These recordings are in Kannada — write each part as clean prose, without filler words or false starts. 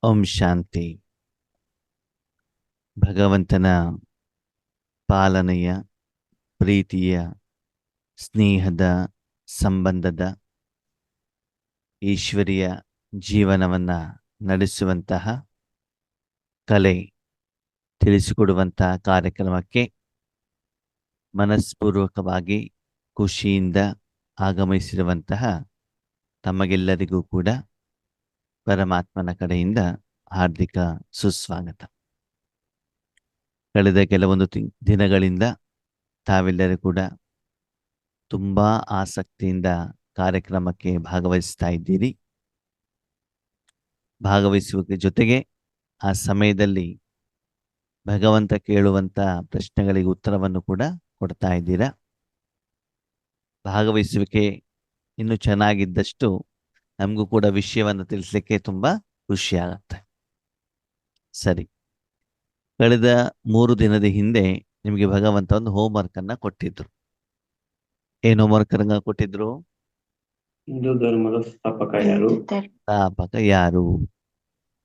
ಓಂ ಶಾಂತಿ. ಭಗವಂತನ ಪಾಲನೆಯ, ಪ್ರೀತಿಯ, ಸ್ನೇಹದ, ಸಂಬಂಧದ, ಈಶ್ವರಿಯ ಜೀವನವನ್ನ ನಡೆಸುವಂತಹ ಕಲೆ ತಿಳಿಸಿಕೊಡುವಂತಹ ಕಾರ್ಯಕ್ರಮಕ್ಕೆ ಮನಸ್ಪೂರ್ವಕವಾಗಿ ಖುಷಿಯಿಂದ ಆಗಮಿಸಿರುವಂತಹ ತಮಗೆಲ್ಲರಿಗೂ ಕೂಡ ಪರಮಾತ್ಮನ ಕಡೆಯಿಂದ ಹಾರ್ದಿಕ ಸುಸ್ವಾಗತ. ಕಳೆದ ಕೆಲವೊಂದು ದಿನಗಳಿಂದ ತಾವೆಲ್ಲರೂ ಕೂಡ ತುಂಬಾ ಆಸಕ್ತಿಯಿಂದ ಕಾರ್ಯಕ್ರಮಕ್ಕೆ ಭಾಗವಹಿಸ್ತಾ ಇದ್ದೀರಿ. ಭಾಗವಹಿಸುವ ಜೊತೆಗೆ ಆ ಸಮಯದಲ್ಲಿ ಭಗವಂತ ಕೇಳುವಂತ ಪ್ರಶ್ನೆಗಳಿಗೆ ಉತ್ತರವನ್ನು ಕೂಡ ಕೊಡ್ತಾ ಇದ್ದೀರಾ. ಭಾಗವಹಿಸುವಿಕೆ ಇನ್ನು ಚೆನ್ನಾಗಿದ್ದಷ್ಟು ನಮಗೂ ಕೂಡ ವಿಷಯವನ್ನು ತಿಳಿಸ್ಲಿಕ್ಕೆ ತುಂಬಾ ಖುಷಿ ಆಗತ್ತೆ. ಸರಿ, ಕಳೆದ 3 ದಿನದ ಹಿಂದೆ ನಿಮಗೆ ಭಗವಂತ ಒಂದು ಹೋಮ್ವರ್ಕ್ ಅನ್ನ ಕೊಟ್ಟಿದ್ರು. ಏನ್ ಹೋಮ್ವರ್ಕ್ ಅನ್ನ ಕೊಟ್ಟಿದ್ರು? ಹಿಂದೂ ಧರ್ಮದ ಸ್ಥಾಪಕ ಯಾರು? ಸ್ಥಾಪಕ ಯಾರು,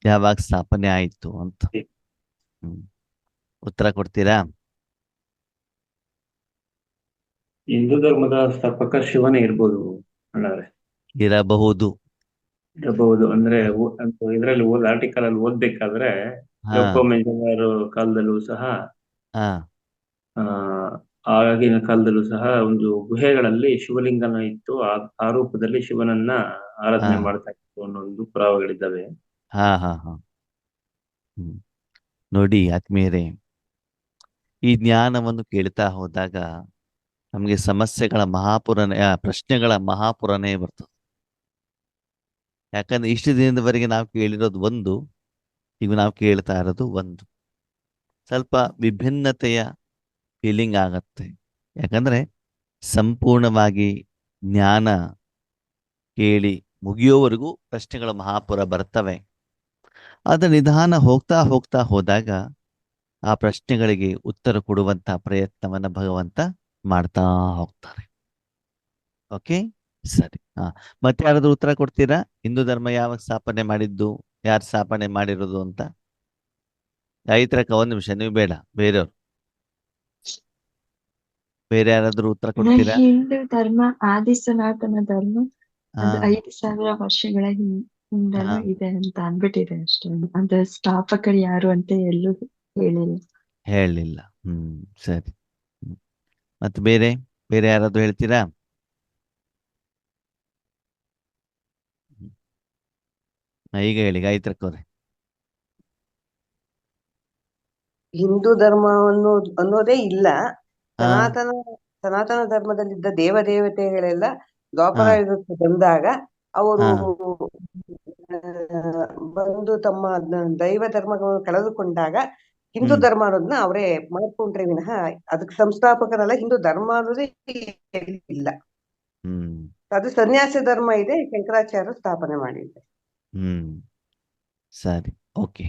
ಯಾವಾಗ ಸ್ಥಾಪನೆ ಆಯ್ತು ಅಂತ. ಉತ್ತರ ಕೊಡ್ತೀರಾ? ಹಿಂದೂ ಧರ್ಮದ ಸ್ಥಾಪಕ ಶಿವನೇ ಇರ್ಬೋದು ಅಣ್ಣಾವ್ರೆ. ಇರಬಹುದು. ಅಂದ್ರೆ ಇದ್ರಲ್ಲಿ ಆರ್ಟಿಕಲ್ ಅಲ್ಲಿ ಓದ್ಬೇಕಾದ್ರೆ ಲೋಕೋಮೆಂಜನರ ಕಾಲದಲ್ಲೂ ಸಹ ಆಗಿನ ಕಾಲದಲ್ಲೂ ಸಹ ಒಂದು ಗುಹೆಗಳಲ್ಲಿ ಶಿವಲಿಂಗನ ಇತ್ತು. ಆ ರೂಪದಲ್ಲಿ ಶಿವನನ್ನ ಆರಾಧನೆ ಮಾಡ್ತಾ ಇತ್ತು ಅನ್ನೋ ಒಂದು ಪುರಾವೆಗಳಿದ್ದಾವೆ. ನೋಡಿ ಆತ್ಮೀಯರೇ, ಈ ಜ್ಞಾನವನ್ನು ಕೇಳ್ತಾ ಹೋದಾಗ ನಮಗೆ ಸಮಸ್ಯೆಗಳ ಪ್ರಶ್ನೆಗಳ ಮಹಾಪುರನೇ ಬರ್ತದೆ. ಯಾಕಂದ್ರೆ ಇಷ್ಟು ದಿನದವರೆಗೆ ನಾವು ಕೇಳಿರೋದು ಒಂದು, ಈಗ ನಾವು ಕೇಳ್ತಾ ಇರೋದು ಒಂದು. ಸ್ವಲ್ಪ ವಿಭಿನ್ನತೆಯ ಫೀಲಿಂಗ್ ಆಗತ್ತೆ. ಯಾಕಂದ್ರೆ ಸಂಪೂರ್ಣವಾಗಿ ಜ್ಞಾನ ಕೇಳಿ ಮುಗಿಯೋವರೆಗೂ ಪ್ರಶ್ನೆಗಳ ಮಹಾಪುರ ಬರ್ತವೆ. ಆದ್ರೆ ನಿಧಾನ ಹೋಗ್ತಾ ಹೋಗ್ತಾ ಹೋದಾಗ ಆ ಪ್ರಶ್ನೆಗಳಿಗೆ ಉತ್ತರ ಕೊಡುವಂತ ಪ್ರಯತ್ನವನ್ನ ಭಗವಂತ ಮಾಡ್ತಾ ಹೋಗ್ತಾರೆ. ಓಕೆ, ಸರಿ. ಮತ್ತೆ ಯಾರಾದ್ರೂ ಉತ್ತರ ಕೊಡ್ತೀರಾ? ಹಿಂದೂ ಧರ್ಮ ಯಾವಾಗ ಸ್ಥಾಪನೆ ಮಾಡಿದ್ದು, ಯಾರು ಸ್ಥಾಪನೆ ಮಾಡಿರೋದು ಅಂತ? ಗಾಯತ್ರಕ್ಕ 1 ನಿಮಿಷ, ನೀವು ಬೇಡ, ಬೇರೆಯವ್ರು. ಬೇರೆ ಯಾರಾದ್ರೂ ಉತ್ತರ ಕೊಡ್ತೀರಾ? ಹಿಂದೂ ಧರ್ಮ ಆದಿ ಸನಾತನ ಧರ್ಮ 5,000 ವರ್ಷಗಳ ಹಿಂದಲೂ ಇದೆ ಅಂತ ಅನ್ಬಿಟ್ಟಿದೆ ಅಷ್ಟೇ. ಅದ್ರ ಸ್ಥಾಪಕರು ಯಾರು ಅಂತ ಎಲ್ಲೂ ಹೇಳಿಲ್ಲ. ಸರಿ. ಮತ್ತೆ ಬೇರೆ ಬೇರೆ ಯಾರಾದ್ರೂ ಹೇಳ್ತೀರಾ? ಈಗ ಹೇಳಿ ಗಾಯತ್ರಕ್ಕವ್ರೆ. ಹಿಂದೂ ಧರ್ಮ ಅನ್ನೋದೇ ಇಲ್ಲ. ಸನಾತನ ಧರ್ಮದಲ್ಲಿದ್ದ ದೇವತೆಗಳೆಲ್ಲ ದ್ವಾಪರ ಯುಗಕ್ಕೆ ಬಂದಾಗ ಅವರು ಬಂದು ತಮ್ಮ ದೈವ ಧರ್ಮಗಳನ್ನು ಕಳೆದುಕೊಂಡಾಗ ಹಿಂದೂ ಧರ್ಮ ಅನ್ನೋದನ್ನ ಅವರೇ ಮಾಡ್ಕೊಂಡ್ರೆ ವಿನಃ ಅದಕ್ಕೆ ಸಂಸ್ಥಾಪಕರಲ್ಲ. ಹಿಂದೂ ಧರ್ಮ ಅನ್ನೋದೇ ಇಲ್ಲ. ಅದು ಸನ್ಯಾಸಿ ಧರ್ಮ ಇದೆ, ಶಂಕರಾಚಾರ್ಯ ಸ್ಥಾಪನೆ ಮಾಡಿದ್ದಾರೆ. ಸರಿ, ಓಕೆ.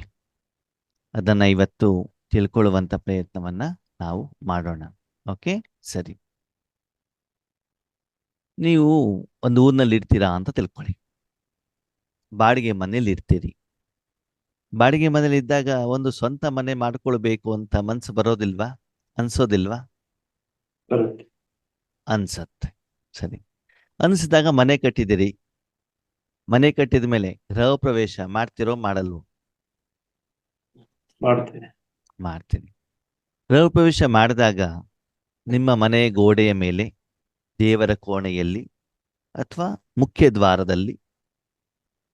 ಅದನ್ನ ಇವತ್ತು ತಿಳ್ಕೊಳ್ಳುವಂತ ಪ್ರಯತ್ನವನ್ನ ನಾವು ಮಾಡೋಣ. ಓಕೆ, ಸರಿ. ನೀವು ಒಂದು ಊರಿನಲ್ಲಿ ಇರ್ತೀರಾ ಅಂತ ತಿಳ್ಕೊಳ್ಳಿ. ಬಾಡಿಗೆ ಮನೇಲಿ ಇರ್ತೀರಿ. ಬಾಡಿಗೆ ಮನೇಲಿ ಇದ್ದಾಗ ಒಂದು ಸ್ವಂತ ಮನೆ ಮಾಡ್ಕೊಳ್ಬೇಕು ಅಂತ ಮನ್ಸು ಬರೋದಿಲ್ವಾ? ಅನ್ಸೋದಿಲ್ವಾ? ಅನ್ಸತ್ತೆ. ಸರಿ, ಅನ್ಸಿದಾಗ ಮನೆ ಕಟ್ಟಿದಿರಿ. ಮನೆ ಕಟ್ಟಿದ ಮೇಲೆ ಗೃಹ ಪ್ರವೇಶ ಮಾಡ್ತಿರೋ ಮಾಡಲ್ವೋ? ಮಾಡ್ತೀನಿ. ಗೃಹ ಪ್ರವೇಶ ಮಾಡಿದಾಗ ನಿಮ್ಮ ಮನೆ ಗೋಡೆಯ ಮೇಲೆ, ದೇವರ ಕೋಣೆಯಲ್ಲಿ ಅಥವಾ ಮುಖ್ಯ ದ್ವಾರದಲ್ಲಿ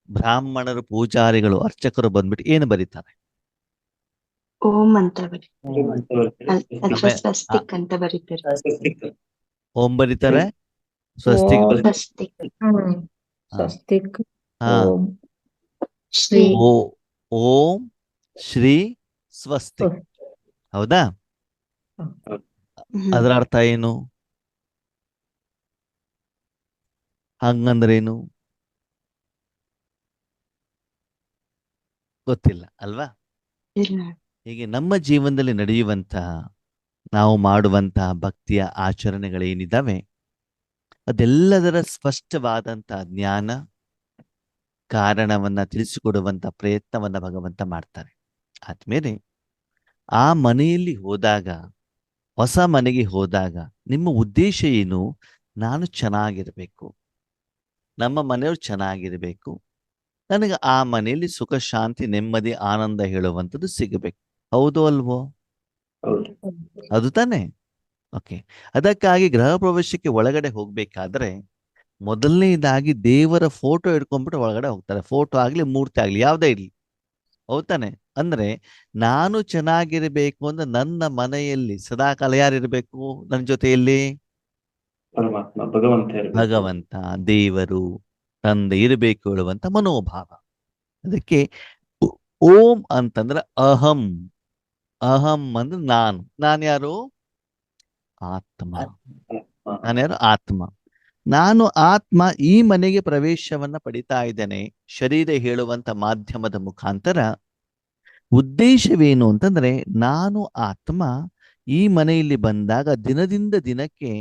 ಬ್ರಾಹ್ಮಣರು, ಪೂಜಾರಿಗಳು, ಅರ್ಚಕರು ಬಂದ್ಬಿಟ್ಟು ಏನು ಬರೀತಾರೆ? ಓಂ ಅಂತ ಬರೀತಾರೆ. ಸ್ವಸ್ತಿಕ್ ಅಂತ ಬರೀತಾರೆ. ಓಂ ಬರೀತಾರೆ, ಸ್ವಸ್ತಿಕ್ ಸ್ವಸ್ತಿಕ್, ಓಂ ಶ್ರೀ ಸ್ವಸ್ತಿಕ್. ಹೌದಾ? ಅದರ ಅರ್ಥ ಏನು? ಹಂಗಂದ್ರೇನು ಗೊತ್ತಿಲ್ಲ ಅಲ್ವಾ? ಹೀಗೆ ನಮ್ಮ ಜೀವನದಲ್ಲಿ ನಡೆಯುವಂತಹ, ನಾವು ಮಾಡುವಂತಹ ಭಕ್ತಿಯ ಆಚರಣೆಗಳೇನಿದ್ದಾವೆ ಅದೆಲ್ಲದರ ಸ್ಪಷ್ಟವಾದಂತಹ ಜ್ಞಾನ ಕಾರಣವನ್ನ ತಿಳಿಸಿಕೊಡುವಂತ ಪ್ರಯತ್ನವನ್ನ ಭಗವಂತ ಮಾಡ್ತಾರೆ. ಆದ್ಮೇಲೆ ಆ ಮನೆಯಲ್ಲಿ ಹೋದಾಗ, ಹೊಸ ಮನೆಗೆ ಹೋದಾಗ ನಿಮ್ಮ ಉದ್ದೇಶ ಏನು? ನಾನು ಚೆನ್ನಾಗಿರ್ಬೇಕು, ನಮ್ಮ ಮನೆಯವರು ಚೆನ್ನಾಗಿರ್ಬೇಕು, ನನಗೆ ಆ ಮನೆಯಲ್ಲಿ ಸುಖ, ಶಾಂತಿ, ನೆಮ್ಮದಿ, ಆನಂದ ಹೇಳುವಂಥದ್ದು ಸಿಗಬೇಕು. ಹೌದು ಅಲ್ವೋ? ಹೌದು. ಅದು ತಾನೇ. ಓಕೆ. ಅದಕ್ಕಾಗಿ ಗೃಹ ಪ್ರವೇಶಕ್ಕೆ ಒಳಗಡೆ ಹೋಗ್ಬೇಕಾದ್ರೆ ಮೊದಲನೇದಾಗಿ ದೇವರ ಫೋಟೋ ಹಿಡ್ಕೊಂಡ್ಬಿಟ್ಟು ಒಳಗಡೆ ಹೋಗ್ತಾರೆ. ಫೋಟೋ ಆಗ್ಲಿ, ಮೂರ್ತಿ ಆಗ್ಲಿ, ಯಾವುದೇ ಇರ್ಲಿ. ಹೌದ್ ತಾನೆ? ಅಂದ್ರೆ ನಾನು ಚೆನ್ನಾಗಿರ್ಬೇಕು ಅಂದ್ರೆ ನನ್ನ ಮನೆಯಲ್ಲಿ ಸದಾಕಾಲ ಯಾರಿರ್ಬೇಕು ನನ್ನ ಜೊತೆಯಲ್ಲಿ? ಪರಮಾತ್ಮ, ಭಗವಂತ ಇರ್ಬೇಕು. ಭಗವಂತ, ದೇವರು, ತಂದೆ ಇರಬೇಕು ಹೇಳುವಂತ ಮನೋಭಾವ. ಅದಕ್ಕೆ ಓಂ ಅಂತಂದ್ರೆ ಅಹಂ. ಅಹಂ ಅಂದ್ರೆ ನಾನು ಯಾರು? ಆತ್ಮ. ನಾನು ಯಾರು? ಆತ್ಮ. ನಾನು ಆತ್ಮ ಈ ಮನೆಗೆ ಪ್ರವೇಶವನ್ನ ಪಡಿತಾ ಇದ್ದೇನೆ ಶರೀರ ಹೇಳುವಂತ ಮಾಧ್ಯಮದ ಮುಖಾಂತರ. ಉದ್ದೇಶವೇನು ಅಂತಂದ್ರೆ ನಾನು ಆತ್ಮ ಈ ಮನೆಯಲ್ಲಿ ಬಂದಾಗ ದಿನದಿಂದ ದಿನಕ್ಕೆ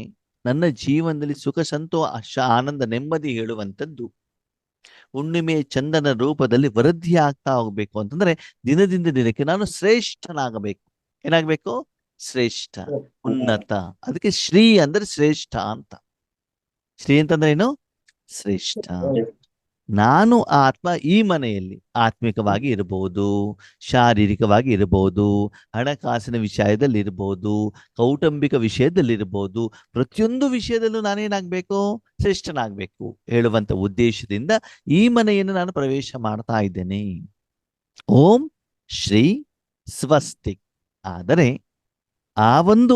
ನನ್ನ ಜೀವನದಲ್ಲಿ ಸುಖ, ಸಂತೋಷ, ಆನಂದ, ನೆಮ್ಮದಿ ಹೇಳುವಂಥದ್ದು ಹುಣ್ಣಿಮೆ ಚಂದನ ರೂಪದಲ್ಲಿ ವೃದ್ಧಿ ಆಗ್ತಾ ಹೋಗ್ಬೇಕು ಅಂತಂದ್ರೆ ದಿನದಿಂದ ದಿನಕ್ಕೆ ನಾನು ಶ್ರೇಷ್ಠನಾಗಬೇಕು. ಏನಾಗಬೇಕು? ಶ್ರೇಷ್ಠ, ಉನ್ನತ. ಅದಕ್ಕೆ ಶ್ರೀ ಅಂದ್ರೆ ಶ್ರೇಷ್ಠ ಅಂತ. ಶ್ರೀ ಅಂತಂದ್ರೆ ಏನು? ಶ್ರೇಷ್ಠ. ನಾನು ಆತ್ಮ ಈ ಮನೆಯಲ್ಲಿ ಆತ್ಮಿಕವಾಗಿ ಇರಬಹುದು, ಶಾರೀರಿಕವಾಗಿ ಇರಬಹುದು, ಹಣಕಾಸಿನ ವಿಷಯದಲ್ಲಿ ಇರಬಹುದು, ಕೌಟುಂಬಿಕ ವಿಷಯದಲ್ಲಿ ಇರಬಹುದು. ಪ್ರತಿಯೊಂದು ವಿಷಯದಲ್ಲೂ ನಾನೇನಾಗ್ಬೇಕು? ಶ್ರೇಷ್ಠನಾಗ್ಬೇಕು ಹೇಳುವಂತ ಉದ್ದೇಶದಿಂದ ಈ ಮನೆಯನ್ನು ನಾನು ಪ್ರವೇಶ ಮಾಡ್ತಾ ಇದ್ದೇನೆ. ಓಂ ಶ್ರೀ ಸ್ವಸ್ತಿಕ್. ಆದರೆ ಆ ಒಂದು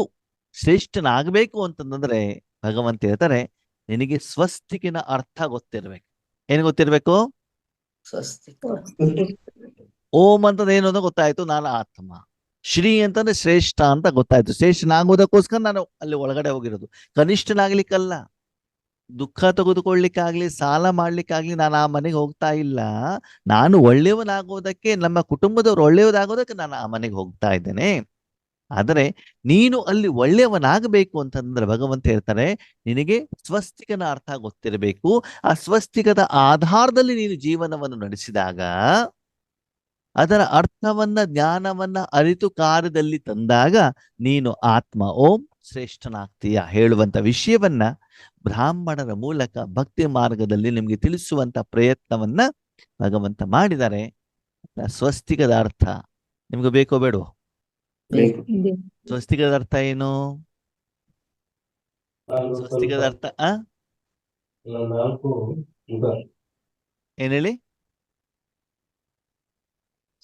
ಶ್ರೇಷ್ಠನಾಗಬೇಕು ಅಂತಂದ್ರೆ ಭಗವಂತ ಹೇಳ್ತಾರೆ, ನಿನಗೆ ಸ್ವಸ್ತಿಕಿನ ಅರ್ಥ ಗೊತ್ತಿರ್ಬೇಕು. ಏನ್ ಗೊತ್ತಿರ್ಬೇಕು? ಓಂ ಅಂತಂದ್ರೆ ಏನು ಅಂತ ಗೊತ್ತಾಯ್ತು, ನಾನು ಆತ್ಮ. ಶ್ರೀ ಅಂತಂದ್ರೆ ಶ್ರೇಷ್ಠ ಅಂತ ಗೊತ್ತಾಯ್ತು. ಶ್ರೇಷ್ಠನಾಗೋದಕ್ಕೋಸ್ಕರ ನಾನು ಅಲ್ಲಿ ಒಳಗಡೆ ಹೋಗಿರೋದು. ಕನಿಷ್ಠನಾಗ್ಲಿಕ್ಕಲ್ಲ, ದುಃಖ ತೆಗೆದುಕೊಳ್ಳಿಕ್ಕಾಗ್ಲಿ, ಸಾಲ ಮಾಡ್ಲಿಕ್ಕಾಗ್ಲಿ ನಾನು ಆ ಮನೆಗೆ ಹೋಗ್ತಾ ಇಲ್ಲ. ನಾನು ಒಳ್ಳೆಯವನಾಗೋದಕ್ಕೆ, ನಮ್ಮ ಕುಟುಂಬದವ್ರು ಒಳ್ಳೆಯವರಾಗೋದಕ್ಕೆ ನಾನು ಆ ಮನೆಗೆ ಹೋಗ್ತಾ ಇದ್ದೇನೆ. ಆದರೆ ನೀನು ಅಲ್ಲಿ ಒಳ್ಳೆಯವನಾಗಬೇಕು ಅಂತಂದ್ರೆ ಭಗವಂತ ಹೇಳ್ತಾರೆ, ನಿನಗೆ ಸ್ವಸ್ತಿಕನ ಅರ್ಥ ಗೊತ್ತಿರಬೇಕು. ಆ ಸ್ವಸ್ತಿಕದ ಆಧಾರದಲ್ಲಿ ನೀನು ಜೀವನವನ್ನು ನಡೆಸಿದಾಗ ಅದರ ಅರ್ಥವನ್ನ, ಜ್ಞಾನವನ್ನ ಅರಿತು ಕಾರ್ಯದಲ್ಲಿ ತಂದಾಗ ನೀನು ಆತ್ಮ ಓಂ ಶ್ರೇಷ್ಠನಾಗ್ತೀಯ ಹೇಳುವಂತ ವಿಷಯವನ್ನ ಬ್ರಾಹ್ಮಣರ ಮೂಲಕ ಭಕ್ತಿ ಮಾರ್ಗದಲ್ಲಿ ನಿಮ್ಗೆ ತಿಳಿಸುವಂತ ಪ್ರಯತ್ನವನ್ನ ಭಗವಂತ ಮಾಡಿದ್ದಾರೆ. ಸ್ವಸ್ತಿಕದ ಅರ್ಥ ನಿಮ್ಗೆ ಬೇಕೋ ಬೇಡವೋ? ಸ್ವಸ್ತಿಕದ ಅರ್ಥ ಏನು? ಸ್ವಸ್ತಿಕದ ಅರ್ಥ ಏನ್ ಹೇಳಿ?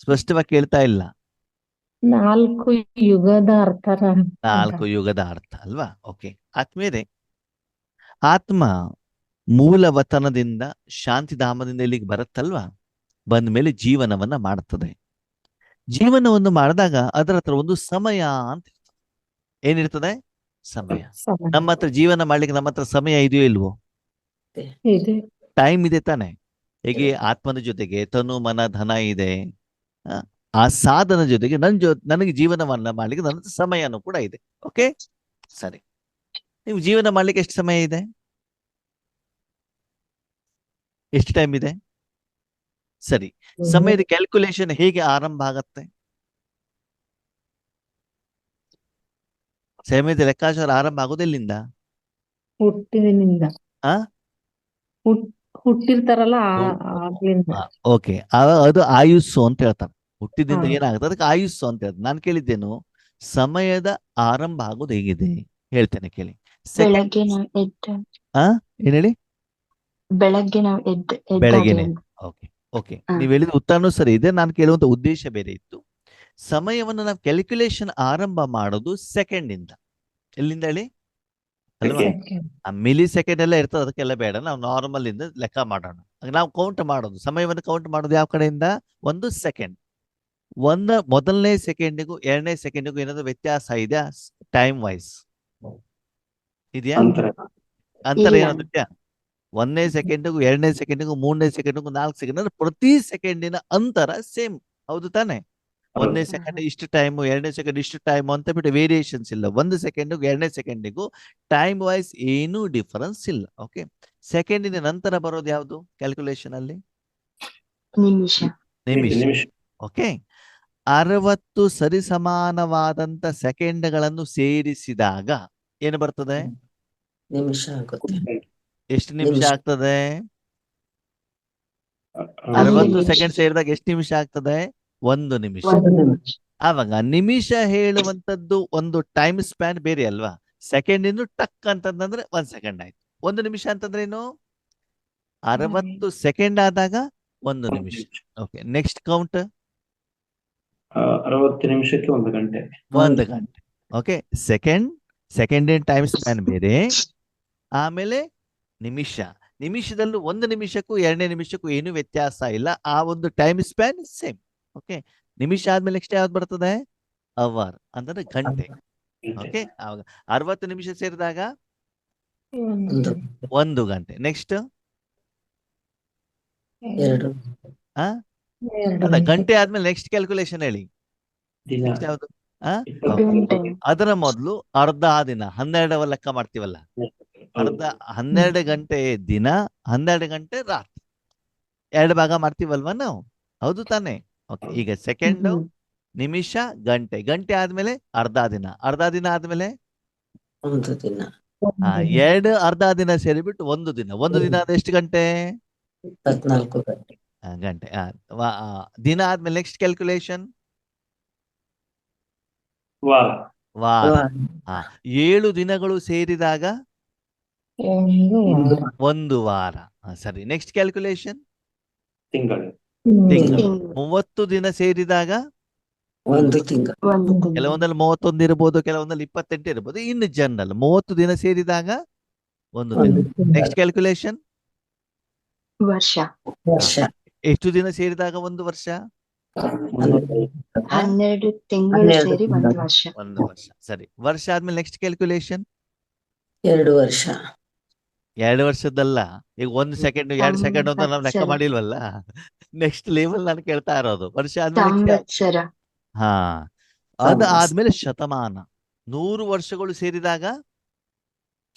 ಸ್ಪಷ್ಟವಾಗಿ ಕೇಳ್ತಾ ಇಲ್ಲ. 4 ಯುಗದ ಅರ್ಥ. 4 ಯುಗದ ಅರ್ಥ ಅಲ್ವಾ? ಓಕೆ. ಆದ್ಮೇಲೆ ಆತ್ಮ ಮೂಲವತನದಿಂದ ಶಾಂತಿಧಾಮದಿಂದ ಇಲ್ಲಿಗೆ ಬರುತ್ತಲ್ವಾ? ಬಂದ ಮೇಲೆ ಜೀವನವನ್ನ ಮಾಡ್ತದೆ. ಜೀವನವನ್ನು ಮಾಡಿದಾಗ ಅದರ ಹತ್ರ ಒಂದು ಸಮಯ ಅಂತ ಇರ್ತದೆ. ಏನಿರ್ತದೆ? ಸಮಯ. ನಮ್ಮ ಹತ್ರ ಜೀವನ ಮಾಡ್ಲಿಕ್ಕೆ ನಮ್ಮ ಹತ್ರ ಸಮಯ ಇದೆಯೋ ಇಲ್ವೋ? ಟೈಮ್ ಇದೆ ತಾನೆ. ಹೇಗೆ ಆತ್ಮನ ಜೊತೆಗೆ ತನು, ಮನ, ಧನ ಇದೆ. ಆ ಸಾಧನ ಜೊತೆಗೆ ನನಗೆ ಜೀವನವನ್ನ ಮಾಡ್ಲಿಕ್ಕೆ ನನ್ನ ಸಮಯನೂ ಕೂಡ ಇದೆ. ಓಕೆ, ಸರಿ. ನೀವು ಜೀವನ ಮಾಡ್ಲಿಕ್ಕೆ ಎಷ್ಟು ಸಮಯ ಇದೆ? ಎಷ್ಟು ಟೈಮ್ ಇದೆ? ಸರಿ. ಸಮಯದ ಕ್ಯಾಲ್ಕುಲೇಷನ್ ಹೇಗೆ ಆರಂಭ ಆಗತ್ತೆ? ಸಮಯದ ಲೆಕ್ಕಾಚಾರ ಆರಂಭ ಆಗೋದೆಲ್ಲಿಂದ? ಹುಟ್ಟಿದಿನಿಂದ. ಹುಟ್ಟಿರ್ತಾರಲ್ಲ ಓಕೆ, ಅದು ಆಯುಸ್ಸು ಅಂತ ಹೇಳ್ತಾರೆ. ಹುಟ್ಟಿದಿಂದ ಏನಾಗುತ್ತೆ ಅದಕ್ಕೆ ಆಯುಸ್ಸು ಅಂತ ಹೇಳ್ತಾರೆ. ನಾನು ಕೇಳಿದ್ದೇನು, ಸಮಯದ ಆರಂಭ ಆಗೋದು ಹೇಗಿದೆ ಹೇಳ್ತೇನೆ ಕೇಳಿ. ಏನ್ ಹೇಳಿ? ಬೆಳಗ್ಗೆನೆ. ಓಕೆ ಓಕೆ, ನೀವ್ ಹೇಳಿದ ಉತ್ತರನೂ ಸರಿ ಇದೆ. ನಾನು ಕೇಳುವಂತ ಉದ್ದೇಶ ಬೇರೆ ಇತ್ತು. ಸಮಯವನ್ನು ನಾವು ಕ್ಯಾಲ್ಕುಲೇಷನ್ ಆರಂಭ ಮಾಡೋದು ಸೆಕೆಂಡ್ ಇಂದ. ಎಲ್ಲಿಂದ ಹೇಳಿ? ಅಲ್ವಾ? ಆ ಮಿಲಿ ಸೆಕೆಂಡ್ ಎಲ್ಲ ಇರ್ತದೆ, ಅದಕ್ಕೆಲ್ಲ ಬೇಡ. ನಾವು ನಾರ್ಮಲ್ ಇಂದ ಲೆಕ್ಕ ಮಾಡೋಣ. ನಾವು ಕೌಂಟ್ ಮಾಡೋದು, ಸಮಯವನ್ನು ಕೌಂಟ್ ಮಾಡೋದು ಯಾವ ಕಡೆಯಿಂದ? 1 ಸೆಕೆಂಡ್. ಮೊದಲನೇ ಸೆಕೆಂಡಿಗೂ ಎರಡನೇ ಸೆಕೆಂಡಿಗೂ ಏನಾದ್ರು ವ್ಯತ್ಯಾಸ ಇದೆಯಾ? ಟೈಮ್ ವೈಸ್ ಇದೆಯಾ? ಅಂತರ ಏನಾದ್ರು ಇದೆಯಾ? 1ನೇ ಸೆಕೆಂಡಿಗೂ ಎರಡನೇ ಸೆಕೆಂಡಿಗೂ ಮೂರನೇ ಸೆಕೆಂಡಿಗೂ 4 ಸೆಕೆಂಡ್ ಅಂದ್ರೆ ಪ್ರತಿ ಸೆಕೆಂಡಿನ ಅಂತರ ಸೇಮ್. ಹೌದು ತಾನೆ? 1ನೇ ಸೆಕೆಂಡ್ ಇಷ್ಟು ಟೈಮು, 2ನೇ ಸೆಕೆಂಡ್ ಇಷ್ಟು ಟೈಮು ಅಂತ ಬಿಟ್ಟು ವೇರಿಯೇಷನ್ಸ್ ಇಲ್ಲ. 1 ಸೆಕೆಂಡಿಗೂ 2ನೇ ಸೆಕೆಂಡಿಗೂ ಟೈಮ್ ವೈಸ್ ಏನೂ ಡಿಫರೆನ್ಸ್ ಇಲ್ಲ. ಓಕೆ. ಸೆಕೆಂಡಿನ ನಂತರ ಬರೋದು ಯಾವುದು ಕ್ಯಾಲ್ಕುಲೇಷನ್ ಅಲ್ಲಿ? ನಿಮಿಷ. ನಿಮಿಷ. ನಿಮಿಷ. ಓಕೆ, 60 ಸರಿಸಮಾನವಾದಂತ ಸೆಕೆಂಡ್ಗಳನ್ನು ಸೇರಿಸಿದಾಗ ಏನು ಬರ್ತದೆ? ನಿಮಿಷ ಆಗುತ್ತೆ. ಎಷ್ಟು ನಿಮಿಷ ನಿಮಿಷ. ಆಗ್ತದೆ? ಒಂದು 60 ನಿಮಿಷ. ಸೆಕೆಂಡ್ ಸೇರಿದಾಗ ಎಷ್ಟು ನಿಮಿಷ ಆಗ್ತದೆ? 1 ನಿಮಿಷ. ಒಂದು ನಿಮಿಷ. ಆವಾಗ ನಿಮಿಷ ಹೇಳುವಂತದ್ದು ಒಂದು ಟೈಮ್ ಸ್ಪ್ಯಾನ್ ಬೇರೆ ಅಲ್ವಾ? ಸೆಕೆಂಡ್ ಇಂದು ಟಕ್ ಅಂತಂದ್ರೆ 1 ಸೆಕೆಂಡ್ ಆಯ್ತು. 1 ನಿಮಿಷ ಅಂತಂದ್ರೆ ಏನು? 60 ಸೆಕೆಂಡ್ ಆದಾಗ 1 ನಿಮಿಷ. ಓಕೆ, ನೆಕ್ಸ್ಟ್ ಕೌಂಟ್ 60 ನಿಮಿಷಕ್ಕೆ 1 ಗಂಟೆ. 1 ಗಂಟೆ. ಓಕೆ, ಸೆಕೆಂಡ್ ಟೈಮ್ ಸ್ಪ್ಯಾನ್ ಬೇರೆ, ಆಮೇಲೆ ನಿಮಿಷ. ನಿಮಿಷದಲ್ಲೂ 1 ನಿಮಿಷಕ್ಕೂ 2ನೇ ನಿಮಿಷಕ್ಕೂ ಏನು ವ್ಯತ್ಯಾಸ ಇಲ್ಲ, ಆ ಒಂದು ಟೈಮ್ ಸ್ಪ್ಯಾನ್ ಸೇಮ್. ಓಕೆ, ನಿಮಿಷ ಆದ್ಮೇಲೆ ನೆಕ್ಸ್ಟ್ ಯಾವ್ದು ಬರ್ತದೆ? ಅವರ್ ಅಂತಂದ್ರೆ ಗಂಟೆ. ಓಕೆ, ಆವಾಗ 60 ನಿಮಿಷ ಸೇರಿದಾಗ 1 ಗಂಟೆ. ನೆಕ್ಸ್ಟ್ 2 ಅಲ್ಲ, ಗಂಟೆ ಆದ್ಮೇಲೆ ನೆಕ್ಸ್ಟ್ ಕ್ಯಾಲ್ಕುಲೇಷನ್ ಹೇಳಿ. ದಿನ ನೆಕ್ಸ್ಟ್ ಯಾವ್ದು? ಗಂಟೆ. ಅದರ ಮೊದಲು ಅರ್ಧ ದಿನ, 12 ಲೆಕ್ಕ ಮಾಡ್ತೀವಲ್ಲ, ಅರ್ಧ 12 ಗಂಟೆ ದಿನ, 12 ಗಂಟೆ ರಾತ್ರಿ, 2 ಭಾಗ ಮಾಡ್ತೀವಲ್ವಾ ನಾವು? ಹೌದು ತಾನೆ? ಓಕೆ, ಈಗ ಸೆಕೆಂಡ್, ನಿಮಿಷ, ಗಂಟೆ. ಗಂಟೆ ಆದ್ಮೇಲೆ ಅರ್ಧ ದಿನ, ಅರ್ಧ ದಿನ ಆದ್ಮೇಲೆ 1 ದಿನ. 2 ಅರ್ಧ ದಿನ ಸೇರಿಬಿಟ್ಟು 1 ದಿನ. 1 ದಿನ ಆದ ಎಷ್ಟು ಗಂಟೆ? 14 ಗಂಟೆ. ಗಂಟೆ. ದಿನ ಆದ್ಮೇಲೆ ನೆಕ್ಸ್ಟ್ ಕ್ಯಾಲ್ಕುಲೇಷನ್ ವಾರ. ವಾರ. 7 ದಿನಗಳು ಸೇರಿದಾಗ 1 ವಾರ. ಸರಿ, ನೆಕ್ಸ್ಟ್ ಕ್ಯಾಲ್ಕುಲೇಷನ್ ತಿಂಗಳು. ತಿಂಗಳು. 30 ದಿನ ಸೇರಿದಾಗ 1 ತಿಂಗಳು. ಕೆಲವೊಂದಲ್ಲಿ 31 ಇರ್ಬೋದು, ಕೆಲವೊಂದಲ್ಲಿ 28 ಇರ್ಬೋದು. ಇನ್ನು ಜನರಲ್ 30 ದಿನ ಸೇರಿದಾಗ 1 ದಿನ. ನೆಕ್ಸ್ಟ್ ಕ್ಯಾಲ್ಕುಲೇಷನ್ ವರ್ಷ. ವರ್ಷ. ಎಷ್ಟು ದಿನ ಸೇರಿದಾಗ 1 ವರ್ಷ? 12 ತಿಂಗಳು ಸೇರಿ 1 ವರ್ಷ. 1 ವರ್ಷ. ಸರಿ, ವರ್ಷ ಆದ್ಮೇಲೆ ನೆಕ್ಸ್ಟ್ ಕ್ಯಾಲ್ಕುಲೇಷನ್ 2 ವರ್ಷ. 2 ವರ್ಷದಲ್ಲ, ಈಗ 1 ಸೆಕೆಂಡ್ 2 ಸೆಕೆಂಡ್ ಅಂತ ನಾವು ಲೆಕ್ಕ ಸಂವತ್ಸರ. ಮಾಡಿಲ್ವಲ್ಲ. ನೆಕ್ಸ್ಟ್ ಲೆವೆಲ್ ನಾನು ಕೇಳ್ತಾ ಇರೋದು. ವರ್ಷ ಆದ್ಮೇಲೆ ಸಂವತ್ಸರ. ಹಾ, ಅದು ಆದ್ಮೇಲೆ ಶತಮಾನ. 100 ವರ್ಷಗಳು ಸೇರಿದಾಗ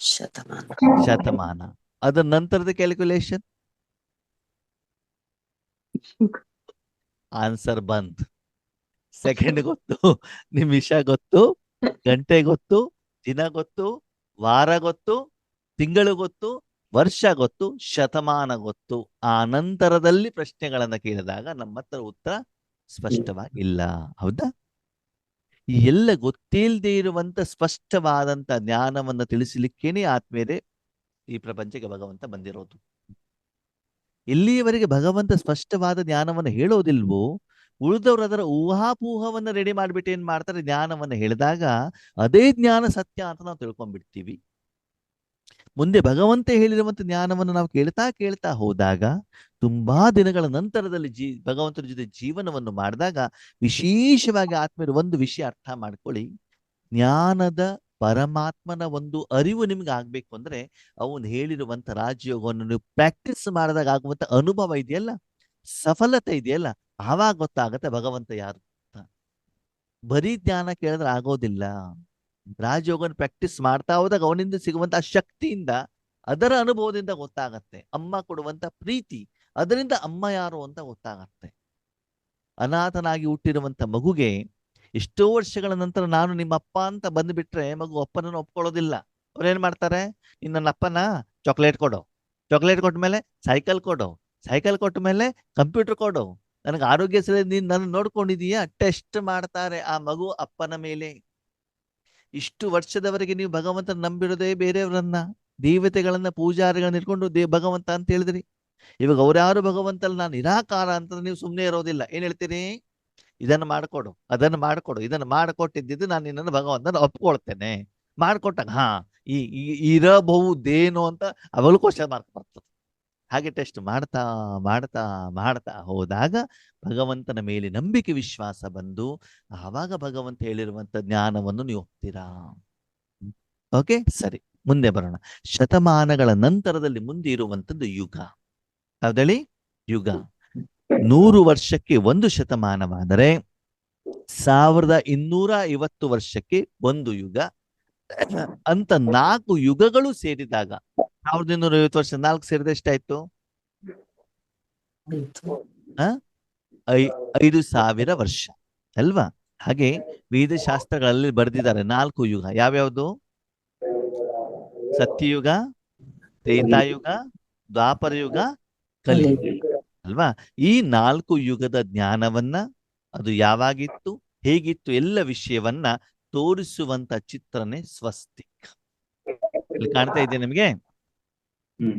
ಶತಮಾನ. ಶತಮಾನ. ಅದ ನಂತರದ ಕ್ಯಾಲ್ಕುಲೇಷನ್ ಆನ್ಸರ್ ಬಂದ್. ಸೆಕೆಂಡ್ ಗೊತ್ತು, ನಿಮಿಷ ಗೊತ್ತು, ಗಂಟೆ ಗೊತ್ತು, ದಿನ ಗೊತ್ತು, ವಾರ ಗೊತ್ತು, ತಿಂಗಳು ಗೊತ್ತು, ವರ್ಷ ಗೊತ್ತು, ಶತಮಾನ ಗೊತ್ತು. ಆ ನಂತರದಲ್ಲಿ ಪ್ರಶ್ನೆಗಳನ್ನ ಕೇಳಿದಾಗ ನಮ್ಮ ಹತ್ರ ಉತ್ತರ ಸ್ಪಷ್ಟವಾಗಿಲ್ಲ. ಹೌದಾ? ಈ ಎಲ್ಲ ಗೊತ್ತಿಲ್ಲದೆ ಇರುವಂತ ಸ್ಪಷ್ಟವಾದಂತ ಜ್ಞಾನವನ್ನ ತಿಳಿಸಲಿಕ್ಕೇನೆ ಆತ್ಮೇಲೆ ಈ ಪ್ರಪಂಚಕ್ಕೆ ಭಗವಂತ ಬಂದಿರೋದು. ಇಲ್ಲಿಯವರೆಗೆ ಭಗವಂತ ಸ್ಪಷ್ಟವಾದ ಜ್ಞಾನವನ್ನು ಹೇಳೋದಿಲ್ವೋ, ಉಳಿದವರು ಅದರ ಊಹಾಪೂಹವನ್ನ ರೆಡಿ ಮಾಡ್ಬಿಟ್ಟು ಏನ್ ಮಾಡ್ತಾರೆ, ಜ್ಞಾನವನ್ನ ಹೇಳಿದಾಗ ಅದೇ ಜ್ಞಾನ ಸತ್ಯ ಅಂತ ನಾವು ತಿಳ್ಕೊಂಡ್ಬಿಡ್ತೀವಿ. ಮುಂದೆ ಭಗವಂತ ಹೇಳಿರುವಂತ ಜ್ಞಾನವನ್ನು ನಾವು ಕೇಳ್ತಾ ಹೋದಾಗ, ತುಂಬಾ ದಿನಗಳ ನಂತರದಲ್ಲಿ ಭಗವಂತನ ಜೊತೆ ಜೀವನವನ್ನು ಮಾಡಿದಾಗ ವಿಶೇಷವಾಗಿ ಆತ್ಮೀಯರು ಒಂದು ವಿಷಯ ಅರ್ಥ ಮಾಡ್ಕೊಳ್ಳಿ. ಜ್ಞಾನದ ಪರಮಾತ್ಮನ ಒಂದು ಅರಿವು ನಿಮ್ಗೆ ಆಗ್ಬೇಕು ಅಂದ್ರೆ ಅವನು ಹೇಳಿರುವಂತ ರಾಜಯೋಗವನ್ನು ನೀವು ಪ್ರಾಕ್ಟೀಸ್ ಮಾಡಿದಾಗ ಆಗುವಂತ ಅನುಭವ ಇದೆಯಲ್ಲ, ಸಫಲತೆ ಇದೆಯಲ್ಲ, ಆವಾಗ ಗೊತ್ತಾಗತ್ತೆ ಭಗವಂತ ಯಾರು ಅಂತ. ಬರೀ ಜ್ಞಾನ ಕೇಳಿದ್ರೆ ಆಗೋದಿಲ್ಲ. ರಾಜಯೋಗನ ಪ್ರಾಕ್ಟೀಸ್ ಮಾಡ್ತಾ ಹೋದಾಗ ಅವನಿಂದ ಸಿಗುವಂತ ಶಕ್ತಿಯಿಂದ, ಅದರ ಅನುಭವದಿಂದ ಗೊತ್ತಾಗತ್ತೆ. ಅಮ್ಮ ಕೊಡುವಂತ ಪ್ರೀತಿ, ಅದರಿಂದ ಅಮ್ಮ ಯಾರು ಅಂತ ಗೊತ್ತಾಗತ್ತೆ. ಅನಾಥನಾಗಿ ಹುಟ್ಟಿರುವಂತ ಮಗುಗೆ ಎಷ್ಟೋ ವರ್ಷಗಳ ನಂತರ ನಾನು ನಿಮ್ಮ ಅಪ್ಪ ಅಂತ ಬಂದ್ಬಿಟ್ರೆ ಮಗು ಅಪ್ಪನನ್ನು ಒಪ್ಕೊಳ್ಳೋದಿಲ್ಲ. ಅವ್ರೇನ್ ಮಾಡ್ತಾರೆ, ನೀನ್ ನನ್ನ ಅಪ್ಪನ ಚಾಕ್ಲೇಟ್ ಕೊಡು, ಚಾಕ್ಲೇಟ್ ಕೊಟ್ಟ ಮೇಲೆ ಸೈಕಲ್ ಕೊಡು, ಸೈಕಲ್ ಕೊಟ್ಟ ಮೇಲೆ ಕಂಪ್ಯೂಟರ್ ಕೊಡು, ನನಗೆ ಆರೋಗ್ಯ ಸರಿ, ನೀನ್ ನನ್ನ ನೋಡ್ಕೊಂಡಿದೀಯಾ, ಟೆಸ್ಟ್ ಮಾಡ್ತಾರೆ ಆ ಮಗು ಅಪ್ಪನ ಮೇಲೆ. ಇಷ್ಟು ವರ್ಷದವರೆಗೆ ನೀವು ಭಗವಂತನ ನಂಬಿರೋದೇ ಬೇರೆಯವರನ್ನ, ದೇವತೆಗಳನ್ನ, ಪೂಜಾರಿಗಳನ್ನ ಇಟ್ಕೊಂಡು ಭಗವಂತ ಅಂತ ಹೇಳಿದ್ರಿ. ಇವಾಗ ಅವ್ರ್ಯಾರು ಭಗವಂತಲ್ಲಿ ನಾನು ನಿರಾಕಾರ ಅಂತ ನೀವು ಸುಮ್ಮನೆ ಇರೋದಿಲ್ಲ. ಏನ್ ಹೇಳ್ತೀರಿ, ಇದನ್ನು ಮಾಡ್ಕೊಡು, ಅದನ್ನು ಮಾಡ್ಕೊಡು, ಇದನ್ನು ಮಾಡಿಕೊಟ್ಟಿದ್ದು ನಾನು ನಿನ್ನನ್ನು ಭಗವಂತನ ಒಪ್ಕೊಳ್ತೇನೆ. ಮಾಡ್ಕೊಟ್ಟಾಗ ಇರಬಹುದೇನು ಅಂತ ಅವಳು ಕ್ವಶನ್ ಮಾರ್ಕ್ ಬರ್ತದೆ. ಹಾಗೆ ಟೆಸ್ಟ್ ಮಾಡ್ತಾ ಮಾಡ್ತಾ ಮಾಡ್ತಾ ಹೋದಾಗ ಭಗವಂತನ ಮೇಲೆ ನಂಬಿಕೆ ವಿಶ್ವಾಸ ಬಂದು ಆವಾಗ ಭಗವಂತ ಹೇಳಿರುವಂತ ಜ್ಞಾನವನ್ನು ನೀವು ಒಪ್ತೀರಾ. ಓಕೆ, ಸರಿ, ಮುಂದೆ ಬರೋಣ. ಶತಮಾನಗಳ ನಂತರದಲ್ಲಿ ಮುಂದೆ ಇರುವಂತದ್ದು ಯುಗ. ಹೌದಳಿ? ಯುಗ 100 ವರ್ಷಕ್ಕೆ 1 ಶತಮಾನವಾದರೆ 1250 ವರ್ಷಕ್ಕೆ 1 ಯುಗ ಅಂತ 4 ಯುಗಗಳು ಸೇರಿದಾಗ 1250 ವರ್ಷ 4 ಸೇರಿದ ಎಷ್ಟಾಯ್ತು? 5,000 ವರ್ಷ ಅಲ್ವಾ? ಹಾಗೆ ವೇದಶಾಸ್ತ್ರಗಳಲ್ಲಿ ಬರೆದಿದ್ದಾರೆ 4 ಯುಗ. ಯಾವ್ಯಾವುದು? ಸತ್ಯಯುಗ, ತ್ರೇತಾಯುಗ, ದ್ವಾಪರ ಯುಗ, ಕಲಿಯುಗ ಅಲ್ವಾ? ಈ 4 ಯುಗದ ಜ್ಞಾನವನ್ನ, ಅದು ಯಾವಾಗಿತ್ತು, ಹೇಗಿತ್ತು, ಎಲ್ಲ ವಿಷಯವನ್ನ ತೋರಿಸುವಂತ ಚಿತ್ರನೇ ಸ್ವಸ್ತಿಕ್. ಇಲ್ಲಿ ಕಾಣ್ತಾ ಇದೆ ನಿಮಗೆ?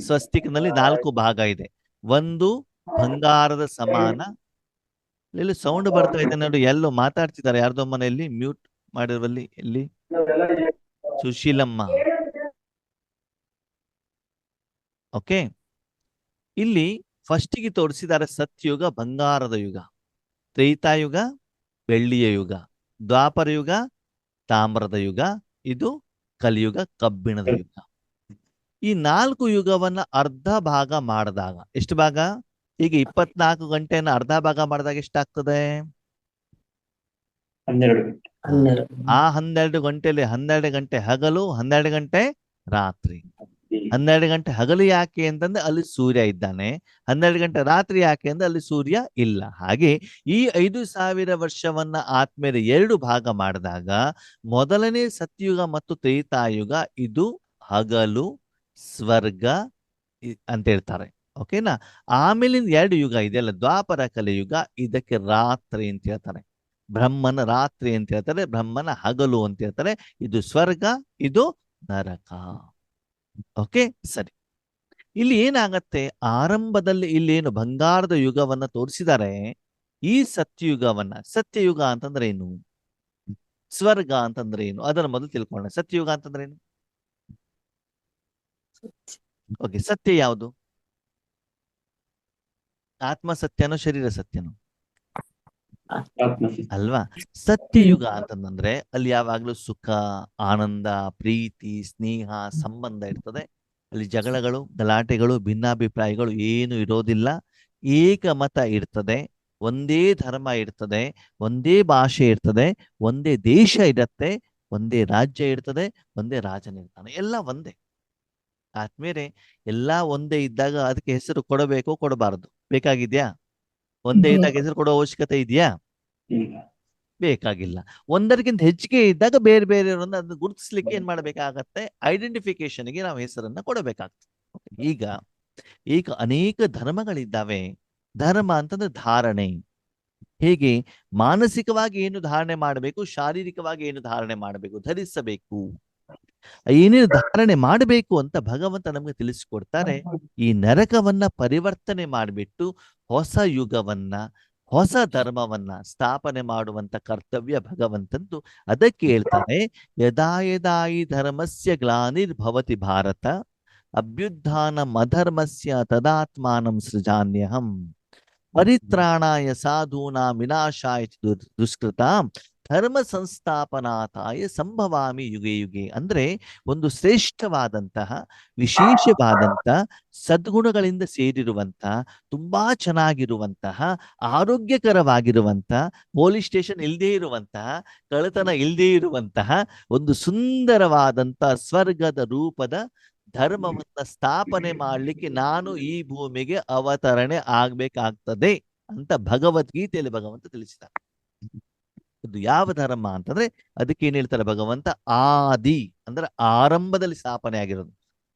ಸ್ವಸ್ತಿಕ್ನಲ್ಲಿ 4 ಭಾಗ ಇದೆ. ಒಂದು ಬಂಗಾರದ ಸಮಾನ. ಇಲ್ಲಿ ಸೌಂಡ್ ಬರ್ತಾ ಇದೆ ನೋಡಿ, ಎಲ್ಲೋ ಮಾತಾಡ್ತಿದ್ದಾರೆ ಯಾರ್ದೋ ಮನೆಯಲ್ಲಿ, ಮ್ಯೂಟ್ ಮಾಡಿರುವಲ್ಲಿ. ಎಲ್ಲಿ? ಸುಶೀಲಮ್ಮ. ಓಕೆ, ಇಲ್ಲಿ ಫಸ್ಟಿಗೆ ತೋರಿಸಿದ್ದಾರೆ ಸತ್ಯುಗ ಬಂಗಾರದ ಯುಗ, ತ್ರೇತಾಯುಗ ಬೆಳ್ಳಿಯ ಯುಗ, ದ್ವಾಪರ ಯುಗ ತಾಮ್ರದ ಯುಗ, ಇದು ಕಲಿಯುಗ ಕಬ್ಬಿಣದ ಯುಗ. ಈ 4 ಯುಗವನ್ನ ಅರ್ಧ ಭಾಗ ಮಾಡಿದಾಗ ಎಷ್ಟು ಭಾಗ? ಈಗ 24 ಗಂಟೆಯನ್ನ ಅರ್ಧ ಭಾಗ ಮಾಡಿದಾಗ ಎಷ್ಟಾಗ್ತದೆ? 12. ಆ 12 ಗಂಟೆಯಲ್ಲಿ 12 ಗಂಟೆ ಹಗಲು, 12 ಗಂಟೆ ರಾತ್ರಿ. 12 ಗಂಟೆ ಹಗಲು ಯಾಕೆ ಅಂತಂದ್ರೆ ಅಲ್ಲಿ ಸೂರ್ಯ ಇದ್ದಾನೆ, 12 ಗಂಟೆ ರಾತ್ರಿ ಯಾಕೆ ಅಂದ್ರೆ ಅಲ್ಲಿ ಸೂರ್ಯ ಇಲ್ಲ. ಹಾಗೆ ಈ 5,000 ವರ್ಷವನ್ನ ಆದ್ಮೇಲೆ 2 ಭಾಗ ಮಾಡಿದಾಗ ಮೊದಲನೇ ಸತ್ಯುಗ ಮತ್ತು ತ್ರೇತಾಯುಗ ಇದು ಹಗಲು ಸ್ವರ್ಗ ಅಂತ ಹೇಳ್ತಾರೆ. ಓಕೆನಾ? ಆಮೇಲಿನ 2 ಯುಗ ಇದೆಯಲ್ಲ, ದ್ವಾಪರ ಕಲಿಯುಗ, ಇದಕ್ಕೆ ರಾತ್ರಿ ಅಂತ ಹೇಳ್ತಾರೆ. ಬ್ರಹ್ಮನ ರಾತ್ರಿ ಅಂತ ಹೇಳ್ತಾರೆ, ಬ್ರಹ್ಮನ ಹಗಲು ಅಂತ ಹೇಳ್ತಾರೆ. ಇದು ಸ್ವರ್ಗ, ಇದು ನರಕ. ಓಕೆ, ಸರಿ. ಇಲ್ಲಿ ಏನಾಗತ್ತೆ, ಆರಂಭದಲ್ಲಿ ಇಲ್ಲೇನು ಬಂಗಾರದ ಯುಗವನ್ನ ತೋರಿಸಿದ್ದಾರೆ. ಈ ಸತ್ಯಯುಗವನ್ನ, ಸತ್ಯಯುಗ ಅಂತಂದ್ರೆ ಏನು, ಸ್ವರ್ಗ ಅಂತಂದ್ರೆ ಏನು, ಅದರ ಮೊದಲು ತಿಳ್ಕೊಳ್ಳೋಣ. ಸತ್ಯಯುಗ ಅಂತಂದ್ರೆ ಏನು? ಓಕೆ, ಸತ್ಯ ಯಾವುದು? ಆತ್ಮ ಸತ್ಯನೋ ಶರೀರ ಸತ್ಯನೋ? ಅಲ್ವಾ? ಸತ್ಯಯುಗ ಅಂತಂದ್ರೆ ಅಲ್ಲಿ ಯಾವಾಗ್ಲೂ ಸುಖ, ಆನಂದ, ಪ್ರೀತಿ, ಸ್ನೇಹ, ಸಂಬಂಧ ಇರ್ತದೆ. ಅಲ್ಲಿ ಜಗಳಗಳು, ಗಲಾಟೆಗಳು, ಭಿನ್ನಾಭಿಪ್ರಾಯಗಳು ಏನು ಇರೋದಿಲ್ಲ. ಏಕಮತ ಇರ್ತದೆ, ಒಂದೇ ಧರ್ಮ ಇರ್ತದೆ, ಒಂದೇ ಭಾಷೆ ಇರ್ತದೆ, ಒಂದೇ ದೇಶ ಇರತ್ತೆ, ಒಂದೇ ರಾಜ್ಯ ಇರ್ತದೆ, ಒಂದೇ ರಾಜನಿರ್ತಾನೆ, ಎಲ್ಲ ಒಂದೇ. ಆದ್ಮೇಲೆ ಎಲ್ಲಾ ಒಂದೇ ಇದ್ದಾಗ ಅದಕ್ಕೆ ಹೆಸರು ಕೊಡಬೇಕು ಕೊಡಬಾರದು? ಬೇಕಾಗಿದ್ಯಾ? ಒಂದೇ ಇದ್ದಾಗ ಹೆಸರು ಕೊಡೋ ಅವಶ್ಯಕತೆ ಇದೆಯಾ? ಬೇಕಾಗಿಲ್ಲ. ಒಂದರಿಗಿಂತ ಹೆಚ್ಚಿಗೆ ಇದ್ದಾಗ ಬೇರೆ ಬೇರೆ ಅದನ್ನು ಗುರುತಿಸ್ಲಿಕ್ಕೆ ಏನ್ ಮಾಡ್ಬೇಕಾಗತ್ತೆ? ಐಡೆಂಟಿಫಿಕೇಶನ್ಗೆ ನಾವು ಹೆಸರನ್ನ ಕೊಡಬೇಕಾಗ್ತದೆ. ಈಗ ಅನೇಕ ಧರ್ಮಗಳಿದ್ದಾವೆ. ಧರ್ಮ ಅಂತಂದ್ರೆ ಧಾರಣೆ. ಹೇಗೆ ಮಾನಸಿಕವಾಗಿ ಏನು ಧಾರಣೆ ಮಾಡಬೇಕು, ಶಾರೀರಿಕವಾಗಿ ಏನು ಧಾರಣೆ ಮಾಡಬೇಕು, ಧರಿಸಬೇಕು, ಏನೇನು ಧಾರಣೆ ಮಾಡಬೇಕು ಅಂತ ಭಗವಂತ ನಮ್ಗೆ ತಿಳಿಸಿಕೊಡ್ತಾರೆ. ಈ ನರಕವನ್ನ ಪರಿವರ್ತನೆ ಮಾಡಿಬಿಟ್ಟು ಹೊಸ ಯುಗವನ್ನ, ಹೊಸ ಧರ್ಮವನ್ನ ಸ್ಥಾಪನೆ ಮಾಡುವಂತ ಕರ್ತವ್ಯ ಭಗವಂತಂದು. ಅದಕ್ಕೆ ಹೇಳ್ತಾರೆ, ಯದಾ ಯದಾ ಈ ಧರ್ಮಸ್ಯ ಗ್ಲಾನಿರ್ಭವತಿ ಭಾರತ ಅಭ್ಯುತ್ಥಾನಂ ಅಧರ್ಮಸ್ಯ ತದಾತ್ಮಾನಂ ಸೃಜಾನ್ಯಹಂ ಪರಿತ್ರಾಣಾಯ ಸಾಧೂನಾಂ ವಿನಾಶಾಯ ದುಷ್ಕೃತಾಂ ಧರ್ಮ ಸಂಸ್ಥಾಪನಾಥಾಯ ಸಂಭವಾಮಿ ಯುಗೆ ಯುಗೆ. ಅಂದ್ರೆ ಒಂದು ಶ್ರೇಷ್ಠವಾದಂತಹ, ವಿಶೇಷವಾದಂತಹ, ಸದ್ಗುಣಗಳಿಂದ ಸೇರಿರುವಂತಹ, ತುಂಬಾ ಚೆನ್ನಾಗಿರುವಂತಹ, ಆರೋಗ್ಯಕರವಾಗಿರುವಂತಹ, ಪೊಲೀಸ್ ಸ್ಟೇಷನ್ ಇಲ್ಲದೇ ಇರುವಂತಹ, ಕಳ್ಳತನ ಇಲ್ಲದೇ ಇರುವಂತಹ ಒಂದು ಸುಂದರವಾದಂತಹ ಸ್ವರ್ಗದ ರೂಪದ ಧರ್ಮವನ್ನ ಸ್ಥಾಪನೆ ಮಾಡ್ಲಿಕ್ಕೆ ನಾನು ಈ ಭೂಮಿಗೆ ಅವತರಣೆ ಆಗ್ಬೇಕಾಗ್ತದೆ ಅಂತ ಭಗವದ್ಗೀತೆಯಲ್ಲಿ ಭಗವಂತ ತಿಳಿಸಿದ್ದಾರೆ. ಇದು ಯಾವ ಧರ್ಮ ಅಂತಂದ್ರೆ ಅದಕ್ಕೆ ಏನ್ ಹೇಳ್ತಾರೆ ಭಗವಂತ? ಆದಿ ಅಂದ್ರೆ ಆರಂಭದಲ್ಲಿ ಸ್ಥಾಪನೆ ಆಗಿರೋದು.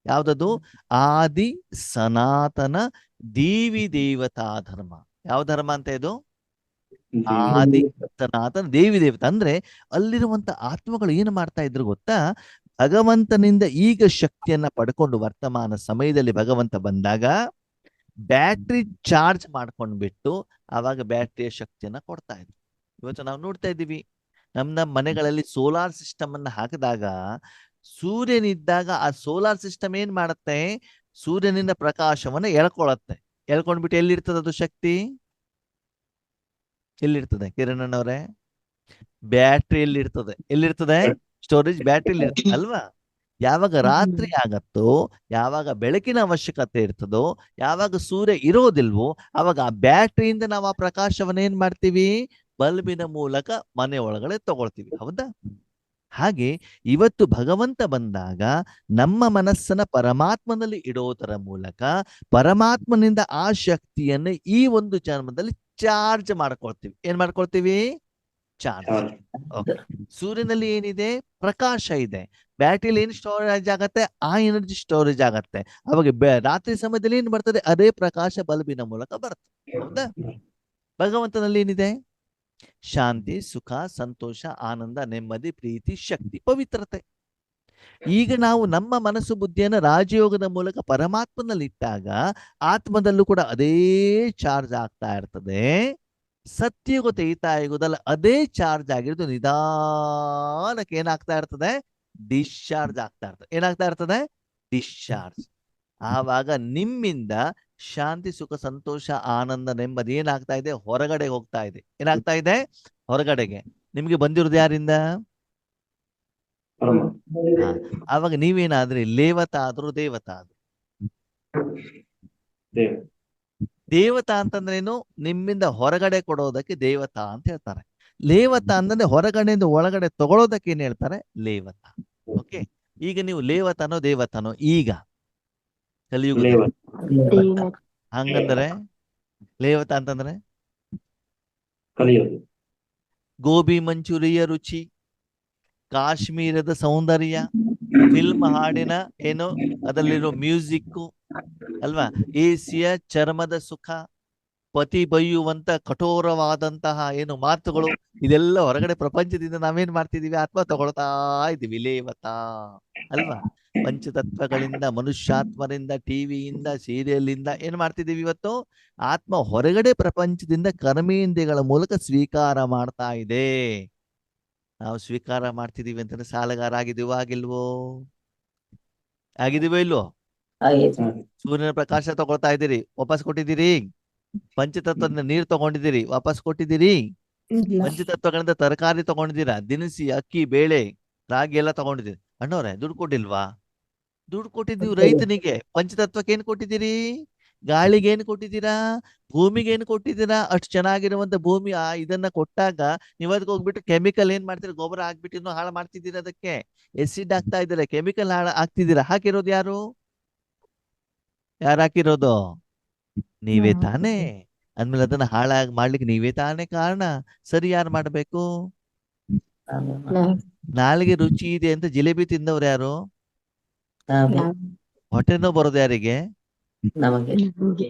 ಯಾವ್ದದು? ಆದಿ ಸನಾತನ ದೇವಿ ದೇವತಾ ಧರ್ಮ. ಯಾವ ಧರ್ಮ ಅಂತ ಇದು? ಆದಿ ಸನಾತನ ದೇವಿ ದೇವತಾ. ಅಂದ್ರೆ ಅಲ್ಲಿರುವಂತ ಆತ್ಮಗಳು ಏನು ಮಾಡ್ತಾ ಇದ್ರು ಗೊತ್ತಾ? ಭಗವಂತನಿಂದ ಈಗ ಶಕ್ತಿಯನ್ನ ಪಡ್ಕೊಂಡು ವರ್ತಮಾನ ಸಮಯದಲ್ಲಿ ಭಗವಂತ ಬಂದಾಗ ಬ್ಯಾಟ್ರಿ ಚಾರ್ಜ್ ಮಾಡ್ಕೊಂಡ್ಬಿಟ್ಟು ಆವಾಗ ಬ್ಯಾಟ್ರಿಯ ಶಕ್ತಿಯನ್ನ ಕೊಡ್ತಾ ಇದ್ರು. ಇವತ್ತು ನಾವು ನೋಡ್ತಾ ಇದ್ದೀವಿ, ನಮ್ಮ ಮನೆಗಳಲ್ಲಿ ಸೋಲಾರ್ ಸಿಸ್ಟಮ್ ಅನ್ನ ಹಾಕಿದಾಗ, ಸೂರ್ಯನಿದ್ದಾಗ ಆ ಸೋಲಾರ್ ಸಿಸ್ಟಮ್ ಏನ್ ಮಾಡುತ್ತೆ? ಸೂರ್ಯನಿಂದ ಪ್ರಕಾಶವನ್ನ ಎಳ್ಕೊಳತ್ತೆ. ಎಳ್ಕೊಂಡ್ಬಿಟ್ಟು ಎಲ್ಲಿರ್ತದೆ ಅದು ಶಕ್ತಿ? ಎಲ್ಲಿರ್ತದೆ ಕಿರಣಣ್ಣವ್ರೆ? ಬ್ಯಾಟ್ರಿಯಲ್ಲಿ ಇರ್ತದೆ. ಎಲ್ಲಿರ್ತದೆ? ಸ್ಟೋರೇಜ್ ಬ್ಯಾಟ್ರಿಯಲ್ಲಿ ಇರ್ತದೆ ಅಲ್ವಾ? ಯಾವಾಗ ರಾತ್ರಿ ಆಗತ್ತೋ, ಯಾವಾಗ ಬೆಳಕಿನ ಅವಶ್ಯಕತೆ ಇರ್ತದೋ, ಯಾವಾಗ ಸೂರ್ಯ ಇರೋದಿಲ್ವೋ, ಅವಾಗ ಆ ಬ್ಯಾಟ್ರಿಯಿಂದ ನಾವು ಆ ಪ್ರಕಾಶವನ್ನ ಏನ್ ಮಾಡ್ತೀವಿ? ಬಲ್ಬಿನ ಮೂಲಕ ಮನೆ ಒಳಗಡೆ ತಗೊಳ್ತೀವಿ. ಹೌದಾ? ಹಾಗೆ ಇವತ್ತು ಭಗವಂತ ಬಂದಾಗ ನಮ್ಮ ಮನಸ್ಸನ್ನ ಪರಮಾತ್ಮನಲ್ಲಿ ಇಡೋದರ ಮೂಲಕ ಪರಮಾತ್ಮನಿಂದ ಆ ಶಕ್ತಿಯನ್ನು ಈ ಒಂದು ಜನ್ಮದಲ್ಲಿ ಚಾರ್ಜ್ ಮಾಡ್ಕೊಳ್ತೀವಿ. ಏನ್ ಮಾಡ್ಕೊಳ್ತೀವಿ? ಚಾರ್ಜ್. ಓಕೆ. ಸೂರ್ಯನಲ್ಲಿ ಏನಿದೆ? ಪ್ರಕಾಶ ಇದೆ. ಬ್ಯಾಟ್ರಿಯಲ್ಲಿ ಏನು ಸ್ಟೋರೇಜ್ ಆಗತ್ತೆ? ಆ ಎನರ್ಜಿ ಸ್ಟೋರೇಜ್ ಆಗತ್ತೆ. ಅವಾಗ ರಾತ್ರಿ ಸಮಯದಲ್ಲಿ ಏನ್ ಬರ್ತದೆ? ಅದೇ ಪ್ರಕಾಶ ಬಲ್ಬಿನ ಮೂಲಕ ಬರ್ತದೆ. ಹೌದಾ? ಭಗವಂತನಲ್ಲಿ ಏನಿದೆ? ಶಾಂತಿ, ಸುಖ, ಸಂತೋಷ, ಆನಂದ, ನೆಮ್ಮದಿ, ಪ್ರೀತಿ, ಶಕ್ತಿ, ಪವಿತ್ರತೆ. ಈಗ ನಾವು ನಮ್ಮ ಮನಸ್ಸು ಬುದ್ಧಿಯನ್ನು ರಾಜಯೋಗದ ಮೂಲಕ ಪರಮಾತ್ಮನಲ್ಲಿ ಇಟ್ಟಾಗ ಆತ್ಮದಲ್ಲೂ ಕೂಡ ಅದೇ ಚಾರ್ಜ್ ಆಗ್ತಾ ಇರ್ತದೆ. ಸತ್ಯುಗ ತ್ರೇತಾಯುಗದಲ್ಲಿ ಅದೇ ಚಾರ್ಜ್ ಆಗಿರೋದು ನಿಧಾನಕ್ಕೆ ಏನಾಗ್ತಾ ಇರ್ತದೆ? ಡಿಸ್ಚಾರ್ಜ್ ಆಗ್ತಾ ಇರ್ತದೆ. ಏನಾಗ್ತಾ ಇರ್ತದೆ? ಡಿಸ್ಚಾರ್ಜ್. ಆವಾಗ ನಿಮ್ಮಿಂದ ಶಾಂತಿ, ಸುಖ, ಸಂತೋಷ, ಆನಂದ, ನೆಮ್ಮದಿ ಏನಾಗ್ತಾ ಇದೆ? ಹೊರಗಡೆ ಹೋಗ್ತಾ ಇದೆ. ಏನಾಗ್ತಾ ಇದೆ? ಹೊರಗಡೆಗೆ. ನಿಮ್ಗೆ ಬಂದಿರೋದು ಯಾರಿಂದ? ಆವಾಗ ನೀವೇನಾದ್ರಿ? ಲೇವತ ಆದ್ರು ದೇವತ ಆದ್ರು. ದೇವತಾ ಅಂತಂದ್ರೇನು? ನಿಮ್ಮಿಂದ ಹೊರಗಡೆ ಕೊಡೋದಕ್ಕೆ ದೇವತಾ ಅಂತ ಹೇಳ್ತಾರೆ. ಲೇವತ ಅಂದ್ರೆ ಹೊರಗಡೆಯಿಂದ ಒಳಗಡೆ ತಗೊಳ್ಳೋದಕ್ಕೆ ಏನ್ ಹೇಳ್ತಾರೆ? ಲೇವತ. ಓಕೆ. ಈಗ ನೀವು ಲೇವತನೋ ದೇವತನೋ? ಈಗ ಕಲಿಯುಗ ಹಂಗಂದ್ರೆ ಲೇವತ ಅಂತಂದ್ರೆ ಗೋಬಿ ಮಂಚೂರಿಯ ರುಚಿ, ಕಾಶ್ಮೀರದ ಸೌಂದರ್ಯ, ಫಿಲ್ಮ್ ಹಾಡಿನ ಏನು ಅದರಲ್ಲಿರೋ ಮ್ಯೂಸಿಕ್ ಅಲ್ವಾ, ಎಸಿಯ ಚರ್ಮದ ಸುಖ, ಪತಿ ಬೈಯುವಂತ ಕಠೋರವಾದಂತಹ ಏನು ಮಾತುಗಳು, ಇದೆಲ್ಲ ಹೊರಗಡೆ ಪ್ರಪಂಚದಿಂದ ನಾವೇನ್ ಮಾಡ್ತಿದೀವಿ? ಆತ್ಮ ತಗೊಳ್ತಾ ಇದ್ದೀವಿ. ಲೇವತ ಅಲ್ವಾ? ಪಂಚತತ್ವಗಳಿಂದ, ಮನುಷ್ಯಾತ್ಮರಿಂದ, ಟಿವಿಯಿಂದ, ಸೀರಿಯಲ್ ಇಂದ ಏನ್ ಮಾಡ್ತಿದೀವಿ? ಇವತ್ತು ಆತ್ಮ ಹೊರಗಡೆ ಪ್ರಪಂಚದಿಂದ ಕರ್ಮೇಂದ್ರಿಯಗಳ ಮೂಲಕ ಸ್ವೀಕಾರ ಮಾಡ್ತಾ ಇದೆ. ನಾವು ಸ್ವೀಕಾರ ಮಾಡ್ತಿದೀವಿ ಅಂತಂದ್ರೆ ಸಾಲಗಾರ ಆಗಿದೀವೋ ಆಗಿಲ್ವೋ? ಆಗಿದೀವೋ ಇಲ್ವೋ? ಸೂರ್ಯನ ಪ್ರಕಾಶ ತಗೊಳ್ತಾ ಇದ್ದೀರಿ, ವಾಪಸ್ ಕೊಟ್ಟಿದ್ದೀರಿ. ಪಂಚತತ್ವದಿಂದ ನೀರು ತಗೊಂಡಿದ್ದೀರಿ, ವಾಪಸ್ ಕೊಟ್ಟಿದ್ದೀರಿ. ಪಂಚತತ್ವಗಳಿಂದ ತರಕಾರಿ ತಗೊಂಡಿದ್ದೀರಾ, ದಿನಸಿ, ಅಕ್ಕಿ, ಬೇಳೆ, ರಾಗಿ ಎಲ್ಲ ತಗೊಂಡಿದ್ದೀರಿ. ಅಣ್ಣವ್ರೆ ದುಡ್ಡು ಕೊಟ್ಟಿಲ್ವಾ? ದುಡ್ಡು ಕೊಟ್ಟಿದ್ದೀವಿ ರೈತನಿಗೆ. ಪಂಚತತ್ವಕ್ಕೆ ಏನ್ ಕೊಟ್ಟಿದ್ದೀರಿ? ಗಾಳಿಗೆ ಏನ್ ಕೊಟ್ಟಿದ್ದೀರಾ? ಭೂಮಿಗೆ ಏನ್ ಕೊಟ್ಟಿದ್ದೀರಾ? ಅಷ್ಟು ಚೆನ್ನಾಗಿರುವಂತ ಭೂಮಿ ಇದನ್ನ ಕೊಟ್ಟಾಗ ನೀವು ಅದಕ್ಕೆ ಹೋಗ್ಬಿಟ್ಟು ಕೆಮಿಕಲ್ ಏನ್ ಮಾಡ್ತೀರಾ? ಗೊಬ್ಬರ ಹಾಕ್ಬಿಟ್ಟು ಇನ್ನೂ ಹಾಳು ಮಾಡ್ತಿದ್ದೀರಾ, ಅದಕ್ಕೆ ಎಸಿಡ್ ಹಾಕ್ತಾ ಇದ್ದೀರಾ, ಕೆಮಿಕಲ್ ಹಾಕ್ತಿದ್ದೀರಾ. ಹಾಕಿರೋದು ಯಾರು? ಯಾರು ಹಾಕಿರೋದು? ನೀವೇ ತಾನೇ. ಅಂದ್ಮೇಲೆ ಅದನ್ನ ಹಾಳಾಗಿ ಮಾಡ್ಲಿಕ್ಕೆ ನೀವೇ ತಾನೇ ಕಾರಣ. ಸರಿ, ಯಾರು ಮಾಡ್ಬೇಕು? ನಾಳೆಗೆ ರುಚಿ ಇದೆ ಅಂತ ಜಿಲೇಬಿ ತಿಂದವ್ರು ಯಾರು? ಹೊಟ್ಟೆ ನೋವು ಬರೋದು ಯಾರಿಗೆ?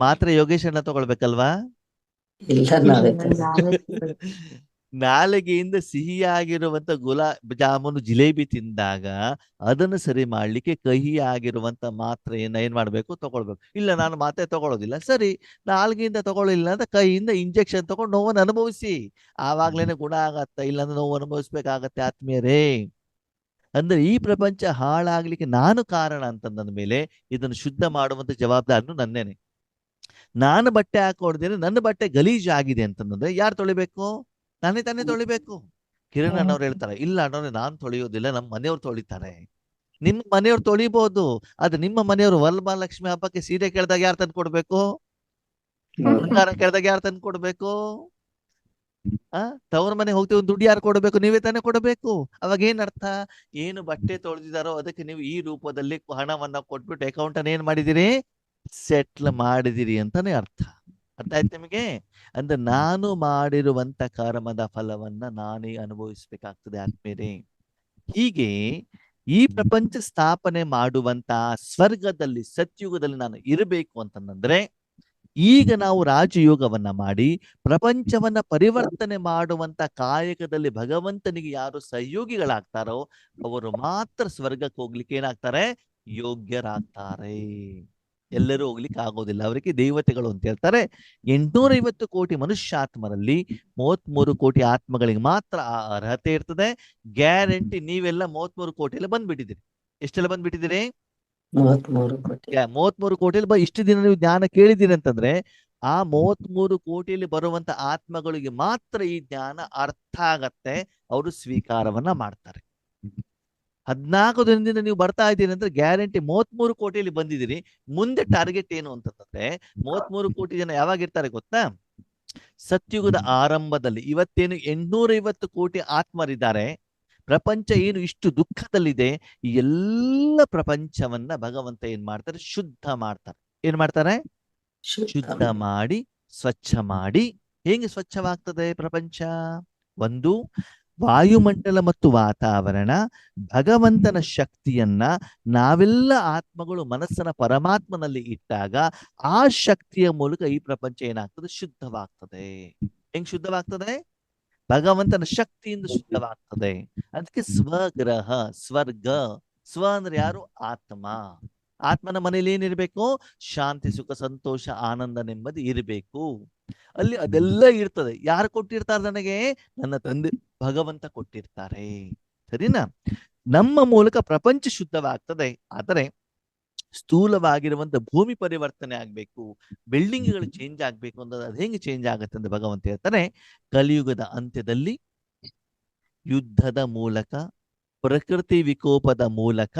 ಮಾತ್ರ ಯೋಗೇಶ್ ಅಣ್ಣ ತಗೊಳ್ಬೇಕಲ್ವಾ? ನಾಲಿಗೆಯಿಂದ ಸಿಹಿಯಾಗಿರುವಂತ ಗುಲಾಬ್ ಜಾಮೂನು ಜಿಲೇಬಿ ತಿಂದಾಗ ಅದನ್ನು ಸರಿ ಮಾಡ್ಲಿಕ್ಕೆ ಕಹಿ ಆಗಿರುವಂತ ಮಾತ್ರೆಯನ್ನ ಏನ್ ಮಾಡ್ಬೇಕು? ತಗೊಳ್ಬೇಕು. ಇಲ್ಲ ನಾನು ಮಾತ್ರೆ ತಗೊಳ್ಳೋದಿಲ್ಲ. ಸರಿ, ನಾಲ್ಗೆಯಿಂದ ತಗೊಳ್ಳಿಲ್ಲ ಅಂತ ಕೈಯಿಂದ ಇಂಜೆಕ್ಷನ್ ತಗೊಂಡು ನೋವನ್ನು ಅನುಭವಿಸಿ, ಆವಾಗ್ಲೇನೆ ಗುಣ ಆಗತ್ತ. ಇಲ್ಲಾಂದ್ರೆ ನೋವು ಅನುಭವಿಸ್ಬೇಕಾಗತ್ತೆ ಆತ್ಮೀಯರೇ. ಅಂದ್ರೆ ಈ ಪ್ರಪಂಚ ಹಾಳಾಗ್ಲಿಕ್ಕೆ ನಾನು ಕಾರಣ ಅಂತಂದ ಮೇಲೆ ಇದನ್ನು ಶುದ್ಧ ಮಾಡುವಂತ ಜವಾಬ್ದಾರಿನೂ ನನ್ನೇನೆ. ನಾನು ಬಟ್ಟೆ ಹಾಕೊಡ್ದೇನೆ ನನ್ನ ಬಟ್ಟೆ ಗಲೀಜ್ ಆಗಿದೆ ಅಂತಂದ್ರೆ ಯಾರು ತೊಳಿಬೇಕು? ನಾನೇ ತಾನೇ ತೊಳಿಬೇಕು. ಕಿರಣ್ ಅಣ್ಣವ್ರು ಹೇಳ್ತಾರೆ, ಇಲ್ಲ ಅಣ್ಣವ್ರೆ ನಾನ್ ತೊಳೆಯೋದಿಲ್ಲ, ನಮ್ಮ ಮನೆಯವ್ರು ತೊಳಿತಾರೆ. ನಿಮ್ಮ ಮನೆಯವ್ರು ತೊಳಿಬಹುದು, ಆದ್ರೆ ನಿಮ್ಮ ಮನೆಯವರು ವರಮಹಾಲಕ್ಷ್ಮಿ ಹಬ್ಬಕ್ಕೆ ಸೀರೆ ಕೇಳಿದಾಗ ಯಾರು ತಂದು ಕೊಡ್ಬೇಕು? ಬಂಗಾರ ಕೇಳಿದಾಗ ಯಾರು ತಂದು ಕೊಡ್ಬೇಕು? ತವ್ರ ಮನೆ ಹೋಗ್ತೀವಿ, ಒಂದು ದುಡ್ಡು ಯಾರು ಕೊಡಬೇಕು? ನೀವೇ ತಾನೇ ಕೊಡಬೇಕು. ಅವಾಗ ಏನ್ ಅರ್ಥ? ಏನು ಬಟ್ಟೆ ತೊಳೆದಿದಾರೋ ಅದಕ್ಕೆ ನೀವು ಈ ರೂಪದಲ್ಲಿ ಹಣವನ್ನ ಕೊಟ್ಬಿಟ್ಟು ಅಕೌಂಟ್ ಅನ್ನ ಏನ್ ಮಾಡಿದಿರಿ? ಸೆಟ್ಲ್ ಮಾಡಿದಿರಿ ಅಂತಾನೆ ಅರ್ಥ. ಅರ್ಥ ಆಯ್ತು ನಿಮಗೆ? ಅಂದ್ರೆ ನಾನು ಮಾಡಿರುವಂತ ಕರ್ಮದ ಫಲವನ್ನ ನಾನೇ ಅನುಭವಿಸ್ಬೇಕಾಗ್ತದೆ ಆತ್ಮೀಯರೇ. ಹೀಗೆ ಈ ಪ್ರಪಂಚ ಸ್ಥಾಪನೆ ಮಾಡುವಂತ ಸ್ವರ್ಗದಲ್ಲಿ, ಸತ್ಯುಗದಲ್ಲಿ ನಾನು ಇರಬೇಕು ಅಂತಂದ್ರೆ ಈಗ ನಾವು ರಾಜಯೋಗವನ್ನ ಮಾಡಿ ಪ್ರಪಂಚವನ್ನ ಪರಿವರ್ತನೆ ಮಾಡುವಂತ ಕಾಯಕದಲ್ಲಿ ಭಗವಂತನಿಗೆ ಯಾರು ಸಹಯೋಗಿಗಳಾಗ್ತಾರೋ ಅವರು ಮಾತ್ರ ಸ್ವರ್ಗಕ್ಕೆ ಹೋಗ್ಲಿಕ್ಕೆ ಏನಾಗ್ತಾರೆ? ಯೋಗ್ಯರಾಗ್ತಾರೆ. ಎಲ್ಲರೂ ಹೋಗ್ಲಿಕ್ಕೆ ಆಗೋದಿಲ್ಲ, ಅವರಿಗೆ ದೇವತೆಗಳು ಅಂತ ಹೇಳ್ತಾರೆ. 850 ಕೋಟಿ ಮನುಷ್ಯಾತ್ಮರಲ್ಲಿ 33 ಕೋಟಿ ಆತ್ಮಗಳಿಗೆ ಮಾತ್ರ ಆ ಅರ್ಹತೆ ಇರ್ತದೆ. ಗ್ಯಾರಂಟಿ ನೀವೆಲ್ಲ 33 ಕೋಟಿಯಲ್ಲಿ ಬಂದ್ಬಿಟ್ಟಿದ್ದೀರಿ. ಎಷ್ಟೆಲ್ಲ ಬಂದ್ಬಿಟ್ಟಿದ್ದೀರಿ? 33 ಕೋಟಿಯಲ್ಲಿ ಇಷ್ಟು ದಿನ ನೀವು ಜ್ಞಾನ ಕೇಳಿದ್ದೀರಿ ಅಂತಂದ್ರೆ ಆ 33 ಕೋಟಿಯಲ್ಲಿ ಬರುವಂತ ಆತ್ಮಗಳಿಗೆ ಮಾತ್ರ ಈ ಜ್ಞಾನ ಅರ್ಥ ಆಗತ್ತೆ, ಅವರು ಸ್ವೀಕಾರವನ್ನ ಮಾಡ್ತಾರೆ. 14 ದಿನದಿಂದ ನೀವು ಬರ್ತಾ ಇದ್ದೀರಿ ಅಂದ್ರೆ ಗ್ಯಾರಂಟಿ 33 ಕೋಟಿಯಲ್ಲಿ ಬಂದಿದ್ದೀರಿ. ಮುಂದೆ ಟಾರ್ಗೆಟ್ ಏನು ಅಂತಂದ್ರೆ 33 ಕೋಟಿ ಜನ ಯಾವಾಗ ಇರ್ತಾರೆ ಗೊತ್ತಾ? ಸತ್ಯುಗದ ಆರಂಭದಲ್ಲಿ. ಇವತ್ತೇನು 850 ಕೋಟಿ ಆತ್ಮರಿದ್ದಾರೆ, ಪ್ರಪಂಚ ಏನು ಇಷ್ಟು ದುಃಖದಲ್ಲಿದೆ, ಈ ಎಲ್ಲ ಪ್ರಪಂಚವನ್ನ ಭಗವಂತ ಏನ್ ಮಾಡ್ತಾರೆ, ಶುದ್ಧ ಮಾಡ್ತಾರೆ. ಏನ್ ಮಾಡ್ತಾರೆ? ಶುದ್ಧ ಮಾಡಿ ಸ್ವಚ್ಛ ಮಾಡಿ. ಹೇಗೆ ಸ್ವಚ್ಛವಾಗ್ತದೆ ಪ್ರಪಂಚ? ಒಂದು, ವಾಯುಮಂಡಲ ಮತ್ತು ವಾತಾವರಣ ಭಗವಂತನ ಶಕ್ತಿಯನ್ನ ನಾವೆಲ್ಲ ಆತ್ಮಗಳು ಮನಸ್ಸನ್ನ ಪರಮಾತ್ಮನಲ್ಲಿ ಇಟ್ಟಾಗ ಆ ಶಕ್ತಿಯ ಮೂಲಕ ಈ ಪ್ರಪಂಚ ಏನಾಗ್ತದೆ, ಶುದ್ಧವಾಗ್ತದೆ. ಹೆಂಗ್ ಶುದ್ಧವಾಗ್ತದೆ? ಭಗವಂತನ ಶಕ್ತಿಯಿಂದ ಶುದ್ಧವಾಗ್ತದೆ. ಅದಕ್ಕೆ ಸ್ವಗ್ರಹ, ಸ್ವರ್ಗ. ಸ್ವ ಅಂದ್ರೆ ಯಾರು? ಆತ್ಮ. ಆತ್ಮನ ಮನೇಲಿ ಏನಿರ್ಬೇಕು? ಶಾಂತಿ, ಸುಖ, ಸಂತೋಷ, ಆನಂದ, ನೆಮ್ಮದಿ ಇರಬೇಕು. ಅಲ್ಲಿ ಅದೆಲ್ಲ ಇರ್ತದೆ. ಯಾರು ಕೊಟ್ಟಿರ್ತಾರೆ ನನಗೆ? ನನ್ನ ತಂದೆ ಭಗವಂತ ಕೊಟ್ಟಿರ್ತಾರೆ. ಸರಿನಾ? ನಮ್ಮ ಮೂಲಕ ಪ್ರಪಂಚ ಶುದ್ಧವಾಗ್ತದೆ. ಆದರೆ ಸ್ಥೂಲವಾಗಿರುವಂತ ಭೂಮಿ ಪರಿವರ್ತನೆ ಆಗ್ಬೇಕು, ಬಿಲ್ಡಿಂಗ್ಗಳು ಚೇಂಜ್ ಆಗ್ಬೇಕು ಅನ್ನೋದು ಅದು ಹೆಂಗೆ ಚೇಂಜ್ ಆಗುತ್ತೆ ಅಂತ ಭಗವಂತ ಹೇಳ್ತಾನೆ. ಕಲಿಯುಗದ ಅಂತ್ಯದಲ್ಲಿ ಯುದ್ಧದ ಮೂಲಕ, ಪ್ರಕೃತಿ ವಿಕೋಪದ ಮೂಲಕ,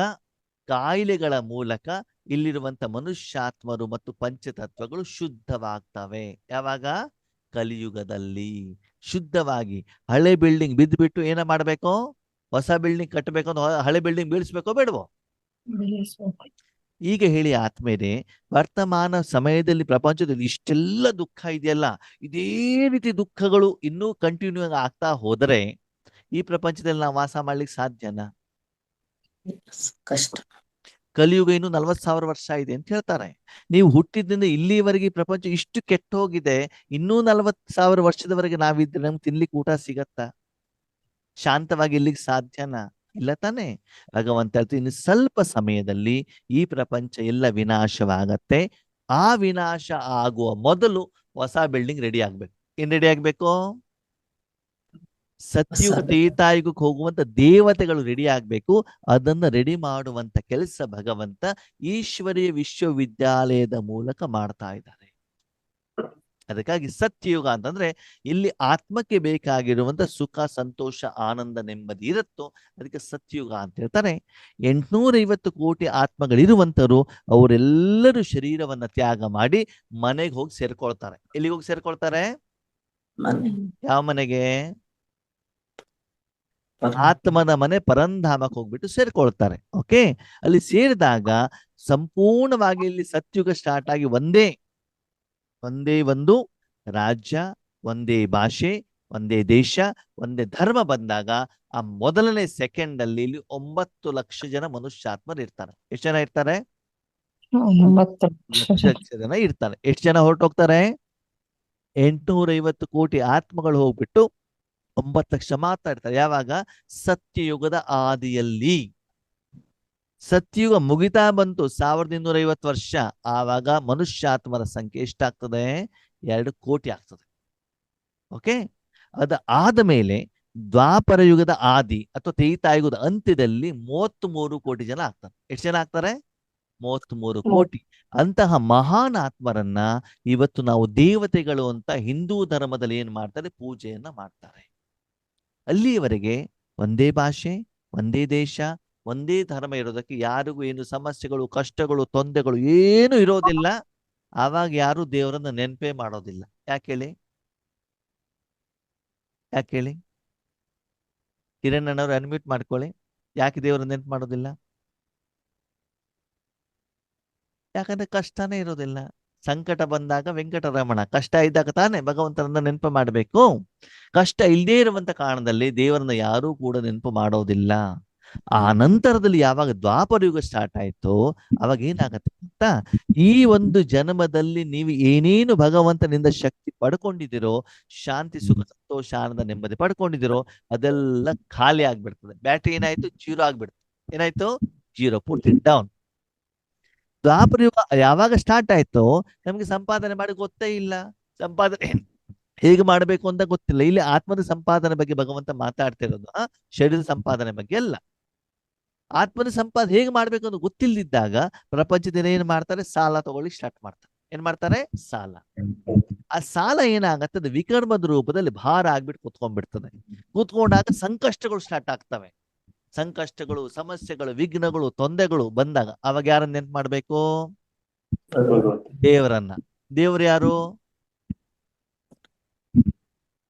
ಕಾಯಿಲೆಗಳ ಮೂಲಕ ಇಲ್ಲಿರುವಂತ ಮನುಷ್ಯಾತ್ಮರು ಮತ್ತು ಪಂಚತತ್ವಗಳು ಶುದ್ಧವಾಗ್ತವೆ. ಯಾವಾಗ? ಕಲಿಯುಗದಲ್ಲಿ ಶುದ್ಧವಾಗಿ. ಹಳೆ ಬಿಲ್ಡಿಂಗ್ ಬಿದ್ದು ಏನ ಮಾಡ್ಬೇಕು? ಹೊಸ ಬಿಲ್ಡಿಂಗ್ ಕಟ್ಟಬೇಕು ಅಂತ ಹಳೆ ಬಿಲ್ಡಿಂಗ್ ಬೀಳಿಸ್ಬೇಕೋ ಬೇಡವೋ? ಈಗ ಹೇಳಿ ಆತ್ಮೇಲೆ, ವರ್ತಮಾನ ಸಮಯದಲ್ಲಿ ಪ್ರಪಂಚದಲ್ಲಿ ಇಷ್ಟೆಲ್ಲ ದುಃಖ ಇದೆಯಲ್ಲ, ಇದೇ ರೀತಿ ದುಃಖಗಳು ಇನ್ನೂ ಕಂಟಿನ್ಯೂ ಆಗ್ತಾ ಹೋದರೆ ಈ ಪ್ರಪಂಚದಲ್ಲಿ ನಾವು ವಾಸ ಮಾಡ್ಲಿಕ್ಕೆ ಸಾಧ್ಯನಾ? ಕಷ್ಟ. ಕಲಿಯುಗ ಇನ್ನು 40,000 ವರ್ಷ ಇದೆ ಅಂತ ಹೇಳ್ತಾರೆ. ನೀವು ಹುಟ್ಟಿದ್ರಿಂದ ಇಲ್ಲಿವರೆಗೆ ಪ್ರಪಂಚ ಇಷ್ಟು ಕೆಟ್ಟ ಹೋಗಿದೆ, ಇನ್ನೂ 40,000 ವರ್ಷದವರೆಗೆ ನಾವಿದ್ರೆ ನಮ್ಗೆ ತಿನ್ಲಿಕ್ಕೆ ಊಟ ಸಿಗತ್ತಾ? ಶಾಂತವಾಗಿ ಇರ್ಲಿಕ್ಕೆ ಸಾಧ್ಯನಾ? ಇಲ್ಲ ತಾನೆ. ಭಗವಂತ ಹೇಳ್ತೀವಿ, ಇನ್ನು ಸ್ವಲ್ಪ ಸಮಯದಲ್ಲಿ ಈ ಪ್ರಪಂಚ ಎಲ್ಲ ವಿನಾಶವಾಗತ್ತೆ. ಆ ವಿನಾಶ ಆಗುವ ಮೊದಲು ಹೊಸ ಬಿಲ್ಡಿಂಗ್ ರೆಡಿ ಆಗ್ಬೇಕು. ಏನ್ ರೆಡಿ ಆಗ್ಬೇಕು? ಸತ್ಯುಗ ತ್ರೇತಾಯುಗಕ್ಕೆ ಹೋಗುವಂತ ದೇವತೆಗಳು ರೆಡಿ ಆಗ್ಬೇಕು. ಅದನ್ನ ರೆಡಿ ಮಾಡುವಂತ ಕೆಲಸ ಭಗವಂತ ಈಶ್ವರೀಯ ವಿಶ್ವವಿದ್ಯಾಲಯದ ಮೂಲಕ ಮಾಡ್ತಾ ಇದ್ದಾರೆ. ಅದಕ್ಕಾಗಿ ಸತ್ಯಯುಗ ಅಂತಂದ್ರೆ ಇಲ್ಲಿ ಆತ್ಮಕ್ಕೆ ಬೇಕಾಗಿರುವಂತ ಸುಖ, ಸಂತೋಷ, ಆನಂದ, ನೆಮ್ಮದಿ ಇರುತ್ತೋ ಅದಕ್ಕೆ ಸತ್ಯಯುಗ ಅಂತ ಹೇಳ್ತಾರೆ. 850 ಕೋಟಿ ಆತ್ಮಗಳಿರುವಂತರು ಅವರೆಲ್ಲರೂ ಶರೀರವನ್ನ ತ್ಯಾಗ ಮಾಡಿ ಮನೆಗೆ ಹೋಗಿ ಸೇರ್ಕೊಳ್ತಾರೆ. ಎಲ್ಲಿಗೆ ಹೋಗಿ ಸೇರ್ಕೊಳ್ತಾರೆ? ಯಾವ ಮನೆಗೆ? ಆತ್ಮನ ಮನೆ ಪರಂಧಾಮಕ್ಕೆ ಹೋಗ್ಬಿಟ್ಟು ಸೇರ್ಕೊಳ್ತಾರೆ. ಓಕೆ, ಅಲ್ಲಿ ಸೇರಿದಾಗ ಸಂಪೂರ್ಣವಾಗಿ ಇಲ್ಲಿ ಸತ್ಯುಗ ಸ್ಟಾರ್ಟ್ ಆಗಿ ಒಂದೇ ಒಂದು ರಾಜ್ಯ, ಒಂದೇ ಭಾಷೆ, ಒಂದೇ ದೇಶ, ಒಂದೇ ಧರ್ಮ ಬಂದಾಗ ಆ ಮೊದಲನೇ ಸೆಕೆಂಡ್ ಅಲ್ಲಿ ಇಲ್ಲಿ 9 ಲಕ್ಷ ಜನ ಮನುಷ್ಯಾತ್ಮರು ಇರ್ತಾರೆ. ಎಷ್ಟು ಜನ ಇರ್ತಾರೆ? 9 ಲಕ್ಷ ಜನ ಇರ್ತಾರೆ. ಎಷ್ಟು ಜನ ಹೊರಟೋಗ್ತಾರೆ? 850 ಕೋಟಿ ಆತ್ಮಗಳು ಹೋಗ್ಬಿಟ್ಟು 9 ಲಕ್ಷ ಮಾತಾಡ್ತಾರೆ. ಯಾವಾಗ? ಸತ್ಯಯುಗದ ಆದಿಯಲ್ಲಿ. ಸತ್ಯಯುಗ ಮುಗಿತಾ ಬಂತು 1250 ವರ್ಷ. ಆವಾಗ ಮನುಷ್ಯಾತ್ಮರ ಸಂಖ್ಯೆ ಎಷ್ಟಾಗ್ತದೆ? 2 ಕೋಟಿ ಆಗ್ತದೆ. ಓಕೆ, ಅದ ಆದ ಮೇಲೆ ದ್ವಾಪರ ಯುಗದ ಆದಿ ಅಥವಾ ತ್ರೇತಾಯುಗದ ಅಂತ್ಯದಲ್ಲಿ 33 ಕೋಟಿ ಜನ ಆಗ್ತಾರೆ. ಎಷ್ಟು ಜನ ಆಗ್ತಾರೆ? 33 ಕೋಟಿ. ಅಂತಹ ಮಹಾನ್ ಆತ್ಮರನ್ನ ಇವತ್ತು ನಾವು ದೇವತೆಗಳು ಅಂತ ಹಿಂದೂ ಧರ್ಮದಲ್ಲಿ ಏನ್ ಮಾಡ್ತಾರೆ? ಪೂಜೆಯನ್ನ ಮಾಡ್ತಾರೆ. ಅಲ್ಲಿಯವರೆಗೆ ಒಂದೇ ಭಾಷೆ, ಒಂದೇ ದೇಶ, ಒಂದೇ ಧರ್ಮ ಇರೋದಕ್ಕೆ ಯಾರಿಗೂ ಏನು ಸಮಸ್ಯೆಗಳು, ಕಷ್ಟಗಳು, ತೊಂದರೆಗಳು ಏನು ಇರೋದಿಲ್ಲ. ಆವಾಗ ಯಾರು ದೇವರನ್ನ ನೆನಪೇ ಮಾಡೋದಿಲ್ಲ. ಯಾಕೆ ಹೇಳಿ? ಕಿರಣ್ ಅನ್ಮ್ಯೂಟ್ ಮಾಡ್ಕೊಳ್ಳಿ. ಯಾಕೆ ದೇವರನ್ನ ನೆನಪು ಮಾಡೋದಿಲ್ಲ? ಯಾಕಂದ್ರೆ ಕಷ್ಟನೇ ಇರೋದಿಲ್ಲ. ಸಂಕಟ ಬಂದಾಗ ವೆಂಕಟರಮಣ, ಕಷ್ಟ ಇದ್ದಾಗ ತಾನೇ ಭಗವಂತನನ್ನ ನೆನಪು ಮಾಡಬೇಕು. ಕಷ್ಟ ಇಲ್ಲದೇ ಇರುವಂತ ಕಾರಣದಲ್ಲಿ ದೇವರನ್ನ ಯಾರೂ ಕೂಡ ನೆನಪು ಮಾಡೋದಿಲ್ಲ. ಆ ನಂತರದಲ್ಲಿ ಯಾವಾಗ ದ್ವಾಪರ ಯುಗ ಸ್ಟಾರ್ಟ್ ಆಯ್ತೋ ಅವಾಗ ಏನಾಗತ್ತೆ ಅಂತ, ಈ ಒಂದು ಜನ್ಮದಲ್ಲಿ ನೀವು ಏನೇನು ಭಗವಂತನಿಂದ ಶಕ್ತಿ ಪಡ್ಕೊಂಡಿದ್ದೀರೋ, ಶಾಂತಿ, ಸುಖ, ಸಂತೋಷ, ಆನಂದ, ನೆಮ್ಮದಿ ಪಡ್ಕೊಂಡಿದ್ದೀರೋ ಅದೆಲ್ಲ ಖಾಲಿ ಆಗ್ಬಿಡ್ತದೆ. ಬ್ಯಾಟ್ರಿ ಏನಾಯ್ತು? 0 ಆಗ್ಬಿಡ್ತದೆ. ಏನಾಯ್ತು? 0, ಪುಟ್ ಇಟ್ ಡೌನ್. ದ್ವಾಪರ ಯುಗ ಯಾವಾಗ ಸ್ಟಾರ್ಟ್ ಆಯ್ತೋ ನಮ್ಗೆ ಸಂಪಾದನೆ ಮಾಡಿ ಗೊತ್ತೇ ಇಲ್ಲ. ಸಂಪಾದನೆ ಹೇಗೆ ಮಾಡಬೇಕು ಅಂತ ಗೊತ್ತಿಲ್ಲ. ಇಲ್ಲಿ ಆತ್ಮದ ಸಂಪಾದನೆ ಬಗ್ಗೆ ಭಗವಂತ ಮಾತಾಡ್ತಿರೋದು, ಶರೀರದ ಸಂಪಾದನೆ ಬಗ್ಗೆ ಅಲ್ಲ. ಆತ್ಮದ ಸಂಪಾದನೆ ಹೇಗೆ ಮಾಡ್ಬೇಕು ಅಂತ ಗೊತ್ತಿಲ್ಲದಿದ್ದಾಗ ಪ್ರಪಂಚದಿಂದ ಏನ್ ಮಾಡ್ತಾರೆ? ಸಾಲ ತಗೊಳ್ಳಿ ಸ್ಟಾರ್ಟ್ ಮಾಡ್ತಾರೆ. ಏನ್ ಮಾಡ್ತಾರೆ? ಸಾಲ. ಆ ಸಾಲ ಏನಾಗತ್ತೆ? ಅದು ವಿಕರ್ಮದ ರೂಪದಲ್ಲಿ ಭಾರ ಆಗ್ಬಿಟ್ಟು ಕೂತ್ಕೊಂಡ್ಬಿಡ್ತದೆ. ಕೂತ್ಕೊಂಡಾಗ ಸಂಕಷ್ಟಗಳು ಸ್ಟಾರ್ಟ್ ಆಗ್ತವೆ. ಸಂಕಷ್ಟಗಳು, ಸಮಸ್ಯೆಗಳು, ವಿಘ್ನಗಳು, ತೊಂದರೆಗಳು ಬಂದಾಗ ಅವಾಗ ಯಾರನ್ನ ನೆನ್ಪು ಮಾಡ್ಬೇಕು? ದೇವರನ್ನ. ದೇವರು ಯಾರು?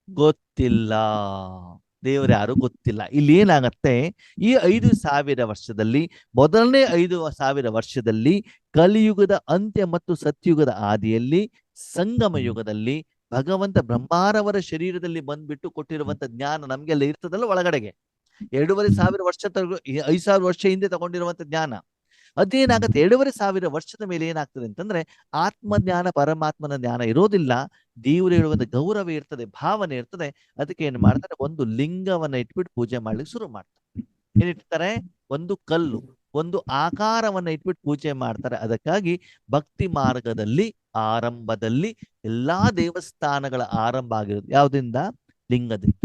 ಗೊತ್ತಿಲ್ಲ. ದೇವರು ಯಾರು ಗೊತ್ತಿಲ್ಲ. ಇಲ್ಲಿ ಏನಾಗತ್ತೆ, ಈ 5,000 ವರ್ಷದಲ್ಲಿ, ಮೊದಲನೇ 5,000 ವರ್ಷದಲ್ಲಿ ಕಲಿಯುಗದ ಅಂತ್ಯ ಮತ್ತು ಸತ್ಯುಗದ ಆದಿಯಲ್ಲಿ, ಸಂಗಮ ಯುಗದಲ್ಲಿ ಭಗವಂತ ಬ್ರಹ್ಮಾರವರ ಶರೀರದಲ್ಲಿ ಬಂದ್ಬಿಟ್ಟು ಕೊಟ್ಟಿರುವಂತ ಜ್ಞಾನ ನಮ್ಗೆಲ್ಲ ಇರ್ತದಲ್ಲ ಒಳಗಡೆಗೆ. 2,500 ವರ್ಷ 5,000 ವರ್ಷ ಹಿಂದೆ ತಗೊಂಡಿರುವಂತ ಜ್ಞಾನ ಅದೇನಾಗತ್ತೆ, 2,500 ವರ್ಷದ ಮೇಲೆ ಏನಾಗ್ತದೆ ಅಂತಂದ್ರೆ ಆತ್ಮಜ್ಞಾನ, ಪರಮಾತ್ಮನ ಜ್ಞಾನ ಇರೋದಿಲ್ಲ. ದೇವರು ಹೇಳುವಂತ ಗೌರವ ಇರ್ತದೆ, ಭಾವನೆ ಇರ್ತದೆ. ಅದಕ್ಕೆ ಏನ್ ಮಾಡ್ತಾರೆ, ಒಂದು ಲಿಂಗವನ್ನ ಇಟ್ಬಿಟ್ಟು ಪೂಜೆ ಮಾಡ್ಲಿಕ್ಕೆ ಶುರು ಮಾಡ್ತಾರೆ. ಏನಿರ್ತಾರೆ, ಒಂದು ಕಲ್ಲು, ಒಂದು ಆಕಾರವನ್ನ ಇಟ್ಬಿಟ್ಟು ಪೂಜೆ ಮಾಡ್ತಾರೆ. ಅದಕ್ಕಾಗಿ ಭಕ್ತಿ ಮಾರ್ಗದಲ್ಲಿ ಆರಂಭದಲ್ಲಿ ಎಲ್ಲಾ ದೇವಸ್ಥಾನಗಳ ಆರಂಭ ಆಗಿರೋದು ಯಾವ್ದಿಂದ? ಲಿಂಗದಿಂದ.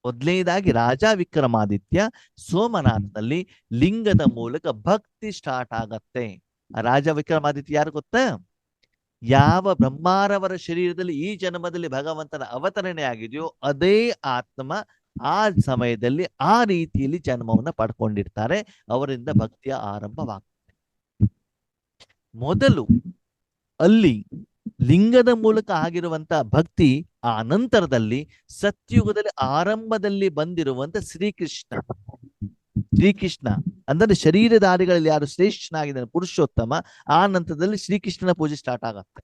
ಮೊದಲನೇದಾಗಿ ರಾಜ ವಿಕ್ರಮಾದಿತ್ಯ ಸೋಮನಾಥನಲ್ಲಿ ಲಿಂಗದ ಮೂಲಕ ಭಕ್ತಿ ಸ್ಟಾರ್ಟ್ ಆಗತ್ತೆ. ರಾಜ ವಿಕ್ರಮಾದಿತ್ಯ ಯಾರು ಗೊತ್ತಾ? ಯಾವ ಬ್ರಹ್ಮಾರವರ ಶರೀರದಲ್ಲಿ ಈ ಜನ್ಮದಲ್ಲಿ ಭಗವಂತನ ಅವತರಣೆ ಆಗಿದೆಯೋ ಅದೇ ಆತ್ಮ ಆ ಸಮಯದಲ್ಲಿ ಆ ರೀತಿಯಲ್ಲಿ ಜನ್ಮವನ್ನ ಪಡ್ಕೊಂಡಿರ್ತಾರೆ. ಅವರಿಂದ ಭಕ್ತಿಯ ಆರಂಭವಾಗ್ತದೆ. ಮೊದಲು ಅಲ್ಲಿ ಲಿಂಗದ ಮೂಲಕ ಆಗಿರುವಂತ ಭಕ್ತಿ, ಆ ನಂತರದಲ್ಲಿ ಸತ್ಯುಗದಲ್ಲಿ ಆರಂಭದಲ್ಲಿ ಬಂದಿರುವಂತ ಶ್ರೀಕೃಷ್ಣ ಅಂದ್ರೆ ಶರೀರಧಾರಿಗಳಲ್ಲಿ ಯಾರು ಶ್ರೇಷ್ಠನಾಗಿದ್ದಾನೆ, ಪುರುಷೋತ್ತಮ, ಆ ನಂತರದಲ್ಲಿ ಶ್ರೀಕೃಷ್ಣನ ಪೂಜೆ ಸ್ಟಾರ್ಟ್ ಆಗತ್ತೆ.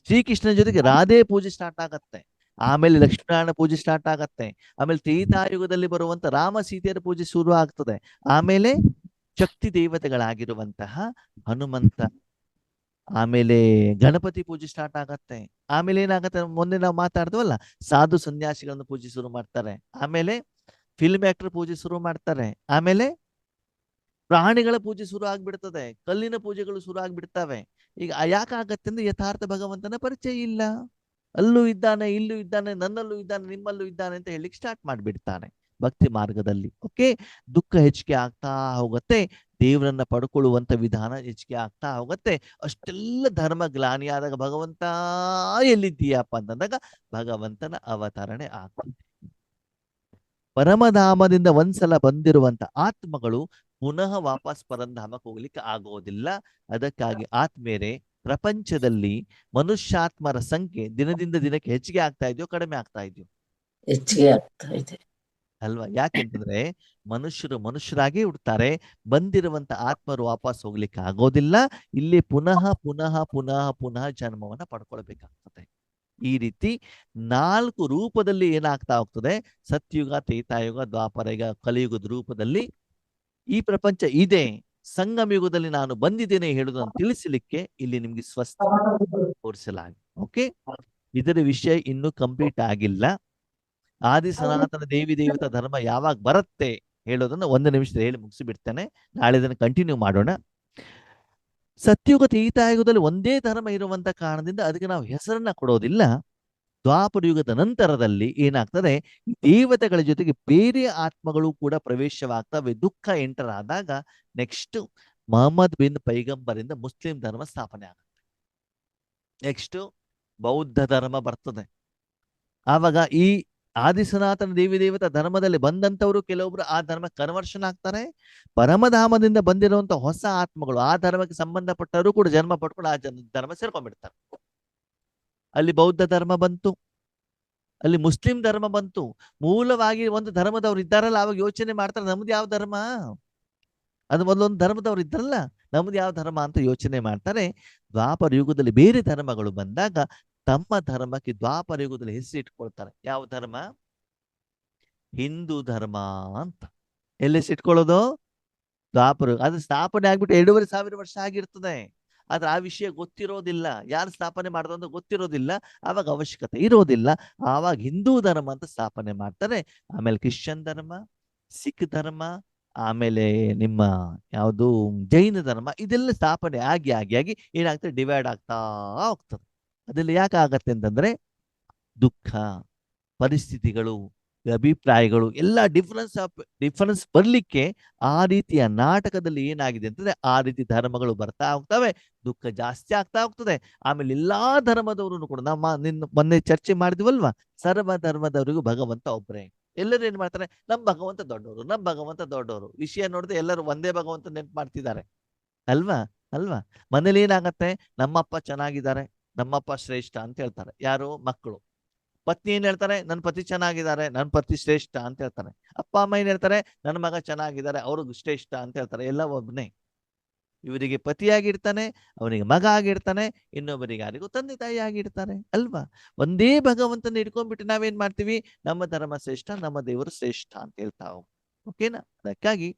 ಶ್ರೀಕೃಷ್ಣನ ಜೊತೆಗೆ ರಾಧೆ ಪೂಜೆ ಸ್ಟಾರ್ಟ್ ಆಗತ್ತೆ. ಆಮೇಲೆ ಲಕ್ಷ್ಮೀನಾರಾಯಣ ಪೂಜೆ ಸ್ಟಾರ್ಟ್ ಆಗತ್ತೆ. ಆಮೇಲೆ ತ್ರೇತಾಯುಗದಲ್ಲಿ ಬರುವಂತ ರಾಮ ಸೀತೆಯರ ಪೂಜೆ ಶುರು ಆಗ್ತದೆ. ಆಮೇಲೆ ಶಕ್ತಿ ದೇವತೆಗಳಾಗಿರುವಂತಹ ಹನುಮಂತ, ಆಮೇಲೆ ಗಣಪತಿ ಪೂಜೆ ಸ್ಟಾರ್ಟ್ ಆಗತ್ತೆ. ಆಮೇಲೆ ಏನಾಗತ್ತೆ, ಮೊನ್ನೆ ನಾವು ಮಾತಾಡ್ದವಲ್ಲ, ಸಾಧು ಸನ್ಯಾಸಿಗಳನ್ನು ಪೂಜೆ ಶುರು ಮಾಡ್ತಾರೆ. ಆಮೇಲೆ ಫಿಲ್ಮ್ ಆಕ್ಟರ್ ಪೂಜೆ ಶುರು ಮಾಡ್ತಾರೆ. ಆಮೇಲೆ ಪ್ರಾಣಿಗಳ ಪೂಜೆ ಶುರು ಆಗ್ಬಿಡ್ತದೆ. ಕಲ್ಲಿನ ಪೂಜೆಗಳು ಶುರು ಆಗ್ಬಿಡ್ತವೆ. ಈಗ ಯಾಕಾಗತ್ತೆ ಅಂದ್ರೆ ಯಥಾರ್ಥ ಭಗವಂತನ ಪರಿಚಯ ಇಲ್ಲ. ಅಲ್ಲೂ ಇದ್ದಾನೆ, ಇಲ್ಲೂ ಇದ್ದಾನೆ, ನನ್ನಲ್ಲೂ ಇದ್ದಾನೆ, ನಿಮ್ಮಲ್ಲೂ ಇದ್ದಾನೆ ಅಂತ ಹೇಳಿಕ್ ಸ್ಟಾರ್ಟ್ ಮಾಡ್ಬಿಡ್ತಾನೆ ಭಕ್ತಿ ಮಾರ್ಗದಲ್ಲಿ. ಓಕೆ, ದುಃಖ ಹೆಚ್ಚಿಗೆ ಆಗ್ತಾ ಹೋಗುತ್ತೆ, ದೇವರನ್ನ ಪಡ್ಕೊಳ್ಳುವಂತ ವಿಧಾನ ಹೆಚ್ಚಿಗೆ ಆಗ್ತಾ ಹೋಗುತ್ತೆ. ಅಷ್ಟೆಲ್ಲ ಧರ್ಮ ಗ್ಲಾನಿಯಾದಾಗ ಭಗವಂತ ಎಲ್ಲಿದ್ದೀಯಪ್ಪ ಅಂತಂದಾಗ ಭಗವಂತನ ಅವತರಣೆ ಆಗ್ತದೆ. ಪರಮಧಾಮದಿಂದ ಒಂದ್ಸಲ ಬಂದಿರುವಂತ ಆತ್ಮಗಳು ಪುನಃ ವಾಪಸ್ ಪರಂಧಾಮಕ್ಕೆ ಹೋಗ್ಲಿಕ್ಕೆ ಆಗೋದಿಲ್ಲ. ಅದಕ್ಕಾಗಿ ಆತ್ಮೇರೆ ಪ್ರಪಂಚದಲ್ಲಿ ಮನುಷ್ಯಾತ್ಮರ ಸಂಖ್ಯೆ ದಿನದಿಂದ ದಿನಕ್ಕೆ ಹೆಚ್ಚಿಗೆ ಆಗ್ತಾ ಇದೆಯೋ ಕಡಿಮೆ ಆಗ್ತಾ ಇದೆಯೋ? ಹೆಚ್ಚಿಗೆ ಆಗ್ತಾ ಇದೆ ಅಲ್ವಾ? ಯಾಕೆಂತಂದ್ರೆ ಮನುಷ್ಯರಾಗಿ ಹುಡ್ತಾರೆ. ಬಂದಿರುವಂತ ಆತ್ಮರು ವಾಪಸ್ ಹೋಗ್ಲಿಕ್ಕೆ ಆಗೋದಿಲ್ಲ. ಇಲ್ಲಿ ಪುನಃ ಪುನಃ ಪುನಃ ಪುನಃ ಜನ್ಮವನ್ನ ಪಡ್ಕೊಳ್ಬೇಕಾಗ್ತದೆ. ಈ ರೀತಿ 4 ರೂಪದಲ್ಲಿ ಏನಾಗ್ತಾ ಹೋಗ್ತದೆ, ಸತ್ಯುಗ, ತ್ರೇತಾಯುಗ, ದ್ವಾಪರಯುಗ, ಕಲಿಯುಗದ ರೂಪದಲ್ಲಿ ಈ ಪ್ರಪಂಚ ಇದೆ. ಸಂಗಮ ಯುಗದಲ್ಲಿ ನಾನು ಬಂದಿದ್ದೇನೆ ಹೇಳುವುದನ್ನು ತಿಳಿಸಲಿಕ್ಕೆ ಇಲ್ಲಿ ನಿಮ್ಗೆ ಸ್ವಸ್ಥ ತೋರಿಸಲಾಗಿದೆ. ಓಕೆ, ಇದರ ವಿಷಯ ಇನ್ನೂ ಕಂಪ್ಲೀಟ್ ಆಗಿಲ್ಲ. ಆದಿ ಸನಾತನ ದೇವಿ ದೇವತಾ ಧರ್ಮ ಯಾವಾಗ ಬರುತ್ತೆ ಹೇಳೋದನ್ನ 1 ನಿಮಿಷದಲ್ಲಿ ಹೇಳಿ ಮುಗಿಸಿಬಿಡ್ತೇನೆ. ನಾಳೆ ಇದನ್ನು ಕಂಟಿನ್ಯೂ ಮಾಡೋಣ. ಸತ್ಯುಗ ತ್ರೇತಾಯುಗದಲ್ಲಿ ಒಂದೇ ಧರ್ಮ ಇರುವಂತ ಕಾರಣದಿಂದ ಅದಕ್ಕೆ ನಾವು ಹೆಸರನ್ನ ಕೊಡೋದಿಲ್ಲ. ದ್ವಾಪರ ಯುಗದ ನಂತರದಲ್ಲಿ ಏನಾಗ್ತದೆ, ದೇವತೆಗಳ ಜೊತೆಗೆ ಬೇರೆ ಆತ್ಮಗಳು ಕೂಡ ಪ್ರವೇಶವಾಗ್ತವೆ. ದುಃಖ ಎಂಟರ್ ಆದಾಗ ನೆಕ್ಸ್ಟ್ ಮೊಹಮ್ಮದ್ ಬಿನ್ ಪೈಗಂಬರಿಂದ ಮುಸ್ಲಿಂ ಧರ್ಮ ಸ್ಥಾಪನೆ ಆಗುತ್ತೆ. ನೆಕ್ಸ್ಟ್ ಬೌದ್ಧ ಧರ್ಮ ಬರ್ತದೆ. ಆವಾಗ ಈ ಆದಿ ಸನಾತನ ದೇವಿ ದೇವತಾ ಧರ್ಮದಲ್ಲಿ ಬಂದಂತವರು ಕೆಲವೊಬ್ರು ಆ ಧರ್ಮ ಕನ್ವರ್ಷನ್ ಆಗ್ತಾರೆ. ಪರಮಧಾಮದಿಂದ ಬಂದಿರುವಂತ ಹೊಸ ಆತ್ಮಗಳು ಆ ಧರ್ಮಕ್ಕೆ ಸಂಬಂಧಪಟ್ಟವರು ಕೂಡ ಜನ್ಮ ಪಡ್ಕೊಂಡು ಆ ಧರ್ಮ ಸೇರ್ಕೊಂಡ್ಬಿಡ್ತಾರೆ. ಅಲ್ಲಿ ಬೌದ್ಧ ಧರ್ಮ ಬಂತು, ಅಲ್ಲಿ ಮುಸ್ಲಿಂ ಧರ್ಮ ಬಂತು. ಮೂಲವಾಗಿ ಒಂದು ಧರ್ಮದವ್ರು ಇದ್ದಾರಲ್ಲ, ಅವಾಗ ಯೋಚನೆ ಮಾಡ್ತಾರೆ ನಮ್ದು ಯಾವ ಧರ್ಮ, ಅದು ಮೊದಲೊಂದು ಧರ್ಮದವ್ರು ಇದ್ರಲ್ಲ, ನಮ್ದು ಯಾವ ಧರ್ಮ ಅಂತ ಯೋಚನೆ ಮಾಡ್ತಾರೆ. ದ್ವಾಪರ ಯುಗದಲ್ಲಿ ಬೇರೆ ಧರ್ಮಗಳು ಬಂದಾಗ ತಮ್ಮ ಧರ್ಮಕ್ಕೆ ದ್ವಾಪರ ಯುಗದಲ್ಲಿ ಹೆಸರು ಇಟ್ಕೊಳ್ತಾರೆ. ಯಾವ ಧರ್ಮ? ಹಿಂದೂ ಧರ್ಮ ಅಂತ. ಎಲ್ಲಿ ಇಟ್ಕೊಳ್ಳೋದು? ದ್ವಾಪರ. ಅದು ಸ್ಥಾಪನೆ ಆಗ್ಬಿಟ್ಟು 2,500 ವರ್ಷ ಆಗಿರ್ತದೆ. ಆದ್ರೆ ಆ ವಿಷಯ ಗೊತ್ತಿರೋದಿಲ್ಲ, ಯಾರು ಸ್ಥಾಪನೆ ಮಾಡೋದು ಅಂತ ಗೊತ್ತಿರೋದಿಲ್ಲ. ಆವಾಗ ಅವಶ್ಯಕತೆ ಇರೋದಿಲ್ಲ. ಆವಾಗ ಹಿಂದೂ ಧರ್ಮ ಅಂತ ಸ್ಥಾಪನೆ ಮಾಡ್ತಾರೆ. ಆಮೇಲೆ ಕ್ರಿಶ್ಚಿಯನ್ ಧರ್ಮ, ಸಿಖ್ ಧರ್ಮ, ಆಮೇಲೆ ನಿಮ್ಮ ಯಾವುದು ಜೈನ ಧರ್ಮ, ಇದೆಲ್ಲ ಸ್ಥಾಪನೆ ಆಗಿ ಆಗಿ ಆಗಿ ಏನಾಗ್ತದೆ, ಡಿವೈಡ್ ಆಗ್ತಾ ಹೋಗ್ತದೆ. ಅದೆಲ್ಲ ಯಾಕೆ ಆಗತ್ತೆ ಅಂತಂದ್ರೆ ದುಃಖ, ಪರಿಸ್ಥಿತಿಗಳು, ಅಭಿಪ್ರಾಯಗಳು ಎಲ್ಲ ಡಿಫರೆನ್ಸ್ ಬರ್ಲಿಕ್ಕೆ ಆ ರೀತಿಯ ನಾಟಕದಲ್ಲಿ ಏನಾಗಿದೆ ಅಂತಂದ್ರೆ ಆ ರೀತಿ ಧರ್ಮಗಳು ಬರ್ತಾ ಹೋಗ್ತವೆ, ದುಃಖ ಜಾಸ್ತಿ ಆಗ್ತಾ ಹೋಗ್ತದೆ. ಆಮೇಲೆ ಎಲ್ಲಾ ಧರ್ಮದವರು ಕೂಡ ಮೊನ್ನೆ ಚರ್ಚೆ ಮಾಡಿದ್ವಲ್ವಾ, ಸರ್ವ ಧರ್ಮದವರಿಗೂ ಭಗವಂತ ಒಬ್ಬರೇ. ಎಲ್ಲರೂ ಏನ್ ಮಾಡ್ತಾರೆ, ನಮ್ ಭಗವಂತ ದೊಡ್ಡವರು, ನಮ್ ಭಗವಂತ ದೊಡ್ಡವರು. ವಿಷಯ ನೋಡಿದ್ರೆ ಎಲ್ಲರೂ ಒಂದೇ ಭಗವಂತ ನೆನ್ಪು ಮಾಡ್ತಿದ್ದಾರೆ ಅಲ್ವಾ? ಮನೇಲಿ ಏನಾಗತ್ತೆ, ನಮ್ಮಪ್ಪ ಚೆನ್ನಾಗಿದ್ದಾರೆ, ನಮ್ಮಪ್ಪ ಶ್ರೇಷ್ಠ ಅಂತ ಹೇಳ್ತಾರೆ. ಯಾರು? ಮಕ್ಕಳು. ಪತ್ನಿ ಏನ್ ಹೇಳ್ತಾರೆ, ನನ್ನ ಪತಿ ಚೆನ್ನಾಗಿದ್ದಾರೆ, ನನ್ನ ಪತಿ ಶ್ರೇಷ್ಠ ಅಂತ ಹೇಳ್ತಾರೆ. ಅಪ್ಪ ಅಮ್ಮ ಏನ್ ಹೇಳ್ತಾರೆ, ನನ್ನ ಮಗ ಚೆನ್ನಾಗಿದ್ದಾರೆ, ಅವ್ರಿಗೆ ಶ್ರೇಷ್ಠ ಅಂತ ಹೇಳ್ತಾರೆ. ಎಲ್ಲ ಒಬ್ಬನೇ. ಇವರಿಗೆ ಪತಿಯಾಗಿರ್ತಾನೆ, ಅವನಿಗೆ ಮಗ ಆಗಿರ್ತಾನೆ, ಇನ್ನೊಬ್ಬರಿಗೆ ಯಾರಿಗೂ ತಂದೆ ತಾಯಿ ಆಗಿರ್ತಾರೆ ಅಲ್ವಾ. ಒಂದೇ ಭಗವಂತನ ಇಟ್ಕೊಂಡ್ಬಿಟ್ಟು ನಾವೇನ್ ಮಾಡ್ತೀವಿ, ನಮ್ಮ ಧರ್ಮ ಶ್ರೇಷ್ಠ, ನಮ್ಮ ದೇವರು ಶ್ರೇಷ್ಠ ಅಂತ ಹೇಳ್ತಾ ಓಕೆನಾ. ಅದಕ್ಕಾಗಿ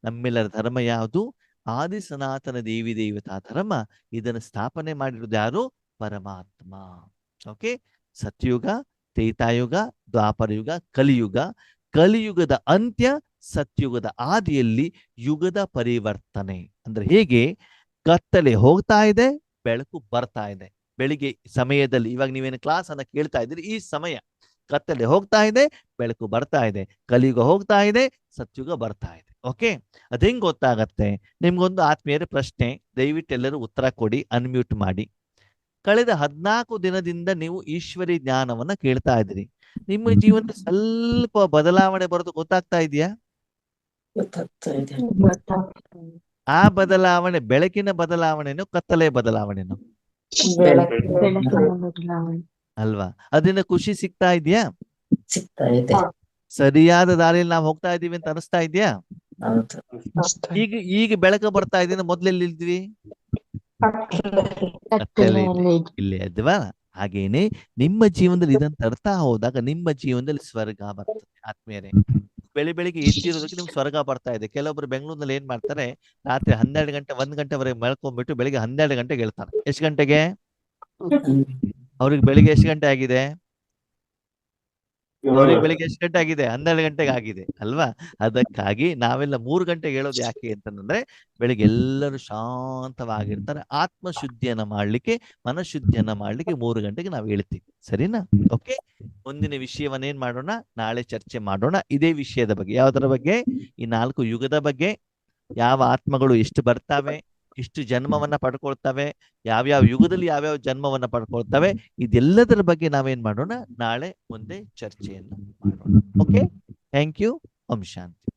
ನಮ್ಮೆಲ್ಲರ ಧರ್ಮ ಯಾವುದು? ಆದಿ ಸನಾತನ ದೇವಿ ದೇವತಾ ಧರ್ಮ. ಇದನ್ನು ಸ್ಥಾಪನೆ ಮಾಡಿರೋದು ಯಾರು? ಪರಮಾತ್ಮ. ಓಕೆ. ಸತ್ಯುಗ, ತ್ರೇತಾಯುಗ, ದ್ವಾಪರಯುಗ, ಕಲಿಯುಗ. ಕಲಿಯುಗದ ಅಂತ್ಯ, ಸತ್ಯುಗದ ಆದಿಯಲ್ಲಿ ಯುಗದ ಪರಿವರ್ತನೆ. ಅಂದ್ರೆ ಹೇಗೆ ಕತ್ತಲೆ ಹೋಗ್ತಾ ಇದೆ, ಬೆಳಕು ಬರ್ತಾ ಇದೆ. ಬೆಳಿಗ್ಗೆ ಸಮಯದಲ್ಲಿ ಇವಾಗ ನೀವೇನು ಕ್ಲಾಸ್ ಅನ್ನ ಕೇಳ್ತಾ ಇದ್ದೀರಿ, ಈ ಸಮಯ ಕತ್ತಲೆ ಹೋಗ್ತಾ ಇದೆ, ಬೆಳಕು ಬರ್ತಾ ಇದೆ. ಕಲಿಯುಗ ಹೋಗ್ತಾ ಇದೆ, ಸತ್ಯುಗ ಬರ್ತಾ ಇದೆ. ಓಕೆ. ಅದ್ ಹೆಂಗ್ ಗೊತ್ತಾಗತ್ತೆ? ನಿಮ್ಗೊಂದು ಆತ್ಮೀಯರ ಪ್ರಶ್ನೆ, ದಯವಿಟ್ಟು ಎಲ್ಲರೂ ಉತ್ತರ ಕೊಡಿ, ಅನ್ಮ್ಯೂಟ್ ಮಾಡಿ. ಕಳೆದ 14 ದಿನದಿಂದ ನೀವು ಈಶ್ವರಿ ಜ್ಞಾನವನ್ನ ಕೇಳ್ತಾ ಇದ್ದೀರಿ. ನಿಮ್ಮ ಜೀವನದಲ್ಲಿ ಸ್ವಲ್ಪ ಬದಲಾವಣೆ ಬರೋದು ಗೊತ್ತಾಗ್ತಾ ಇದೆಯಾ? ಗೊತ್ತಾಗ್ತಾ ಇದೆ. ಆ ಬದಲಾವಣೆ ಬೆಳಕಿನ ಬದಲಾವಣೆನೋ ಕತ್ತಲೆ ಬದಲಾವಣೆನೋ ಬೆಳಕಿನ ಬದಲಾವಣೆ ಅಲ್ವಾ? ಅದರಿಂದ ಖುಷಿ ಸಿಗ್ತಾ ಇದೆಯಾ? ಸಿಗ್ತಾ ಇದೆ. ಸರಿಯಾದ ದಾರಿಯಲ್ಲಿ ನಾವು ಹೋಗ್ತಾ ಇದೀವಿ ಅಂತ ಅನಿಸ್ತಾ ಇದೆಯಾ? ಹೌದು. ಈಗ ಬೆಳಕು ಬರ್ತಾ ಇದೀನಿ, ಮೊದ್ಲೆಲ್ಲಿ ಇದ್ವಿ? ಕತ್ತಲೆಯಲ್ಲಿ ಇಲ್ಲೇ ಅಲ್ವಾ? ಹಾಗೇನೆ ನಿಮ್ಮ ಜೀವನದಲ್ಲಿ ಇದನ್ನ ತರ್ತಾ ಹೋದಾಗ ನಿಮ್ಮ ಜೀವನದಲ್ಲಿ ಸ್ವರ್ಗ ಬರ್ತದೆ ಆತ್ಮೀಯರೇ. ಬೆಳಿಗ್ಗೆ ಎದ್ದಿರೋದಕ್ಕೆ ನಿಮ್ಗೆ ಸ್ವರ್ಗ ಬರ್ತಾ ಇದೆ. ಕೆಲವೊಬ್ರು ಬೆಂಗಳೂರಿನಲ್ಲಿ ಏನ್ ಮಾಡ್ತಾರೆ, ರಾತ್ರಿ 12 ಗಂಟೆ 1 ಗಂಟೆವರೆಗೆ ಮಲ್ಕೊಂಡ್ಬಿಟ್ಟು ಬೆಳಿಗ್ಗೆ 12 ಗಂಟೆಗೆ ಹೇಳ್ತಾರೆ. ಎಷ್ಟು ಗಂಟೆಗೆ? ಅವ್ರಿಗೆ ಬೆಳಿಗ್ಗೆ ಎಷ್ಟು ಗಂಟೆ ಆಗಿದೆ? ಅವ್ರಿಗೆ ಬೆಳಿಗ್ಗೆ ಎಷ್ಟು ಗಂಟೆ ಆಗಿದೆ? 12 ಗಂಟೆಗೆ ಆಗಿದೆ ಅಲ್ವಾ? ಅದಕ್ಕಾಗಿ ನಾವೆಲ್ಲ 3 ಗಂಟೆಗೆ ಹೇಳೋದು ಯಾಕೆ ಅಂತಂದ್ರೆ, ಬೆಳಿಗ್ಗೆ ಎಲ್ಲರೂ ಶಾಂತವಾಗಿರ್ತಾರೆ. ಆತ್ಮಶುದ್ಧಿಯನ್ನ ಮಾಡ್ಲಿಕ್ಕೆ, ಮನಶುದ್ಧಿಯನ್ನ ಮಾಡ್ಲಿಕ್ಕೆ 3 ಗಂಟೆಗೆ ನಾವು ಹೇಳ್ತೀವಿ. ಸರಿನಾ? ಓಕೆ. ಮುಂದಿನ ವಿಷಯವನ್ನ ಏನ್ ಮಾಡೋಣ, ನಾಳೆ ಚರ್ಚೆ ಮಾಡೋಣ ಇದೇ ವಿಷಯದ ಬಗ್ಗೆ. ಯಾವುದರ ಬಗ್ಗೆ? ಈ 4 ಯುಗದ ಬಗ್ಗೆ. ಯಾವ ಆತ್ಮಗಳು ಎಷ್ಟು ಬರ್ತಾವೆ, ಎಷ್ಟು ಜನ್ಮವನ್ನ ಪಡ್ಕೊಳ್ತವೆ, ಯಾವ್ಯಾವ ಯುಗದಲ್ಲಿ ಯಾವ್ಯಾವ ಜನ್ಮವನ್ನ ಪಡ್ಕೊಳ್ತವೆ, ಇದೆಲ್ಲದರ ಬಗ್ಗೆ ನಾವೇನ್ ಮಾಡೋಣ, ನಾಳೆ ಮುಂದೆ ಚರ್ಚೆಯನ್ನು ಮಾಡೋಣ. ಓಕೆ. Thank you. ಓಂ ಶಾಂತಿ.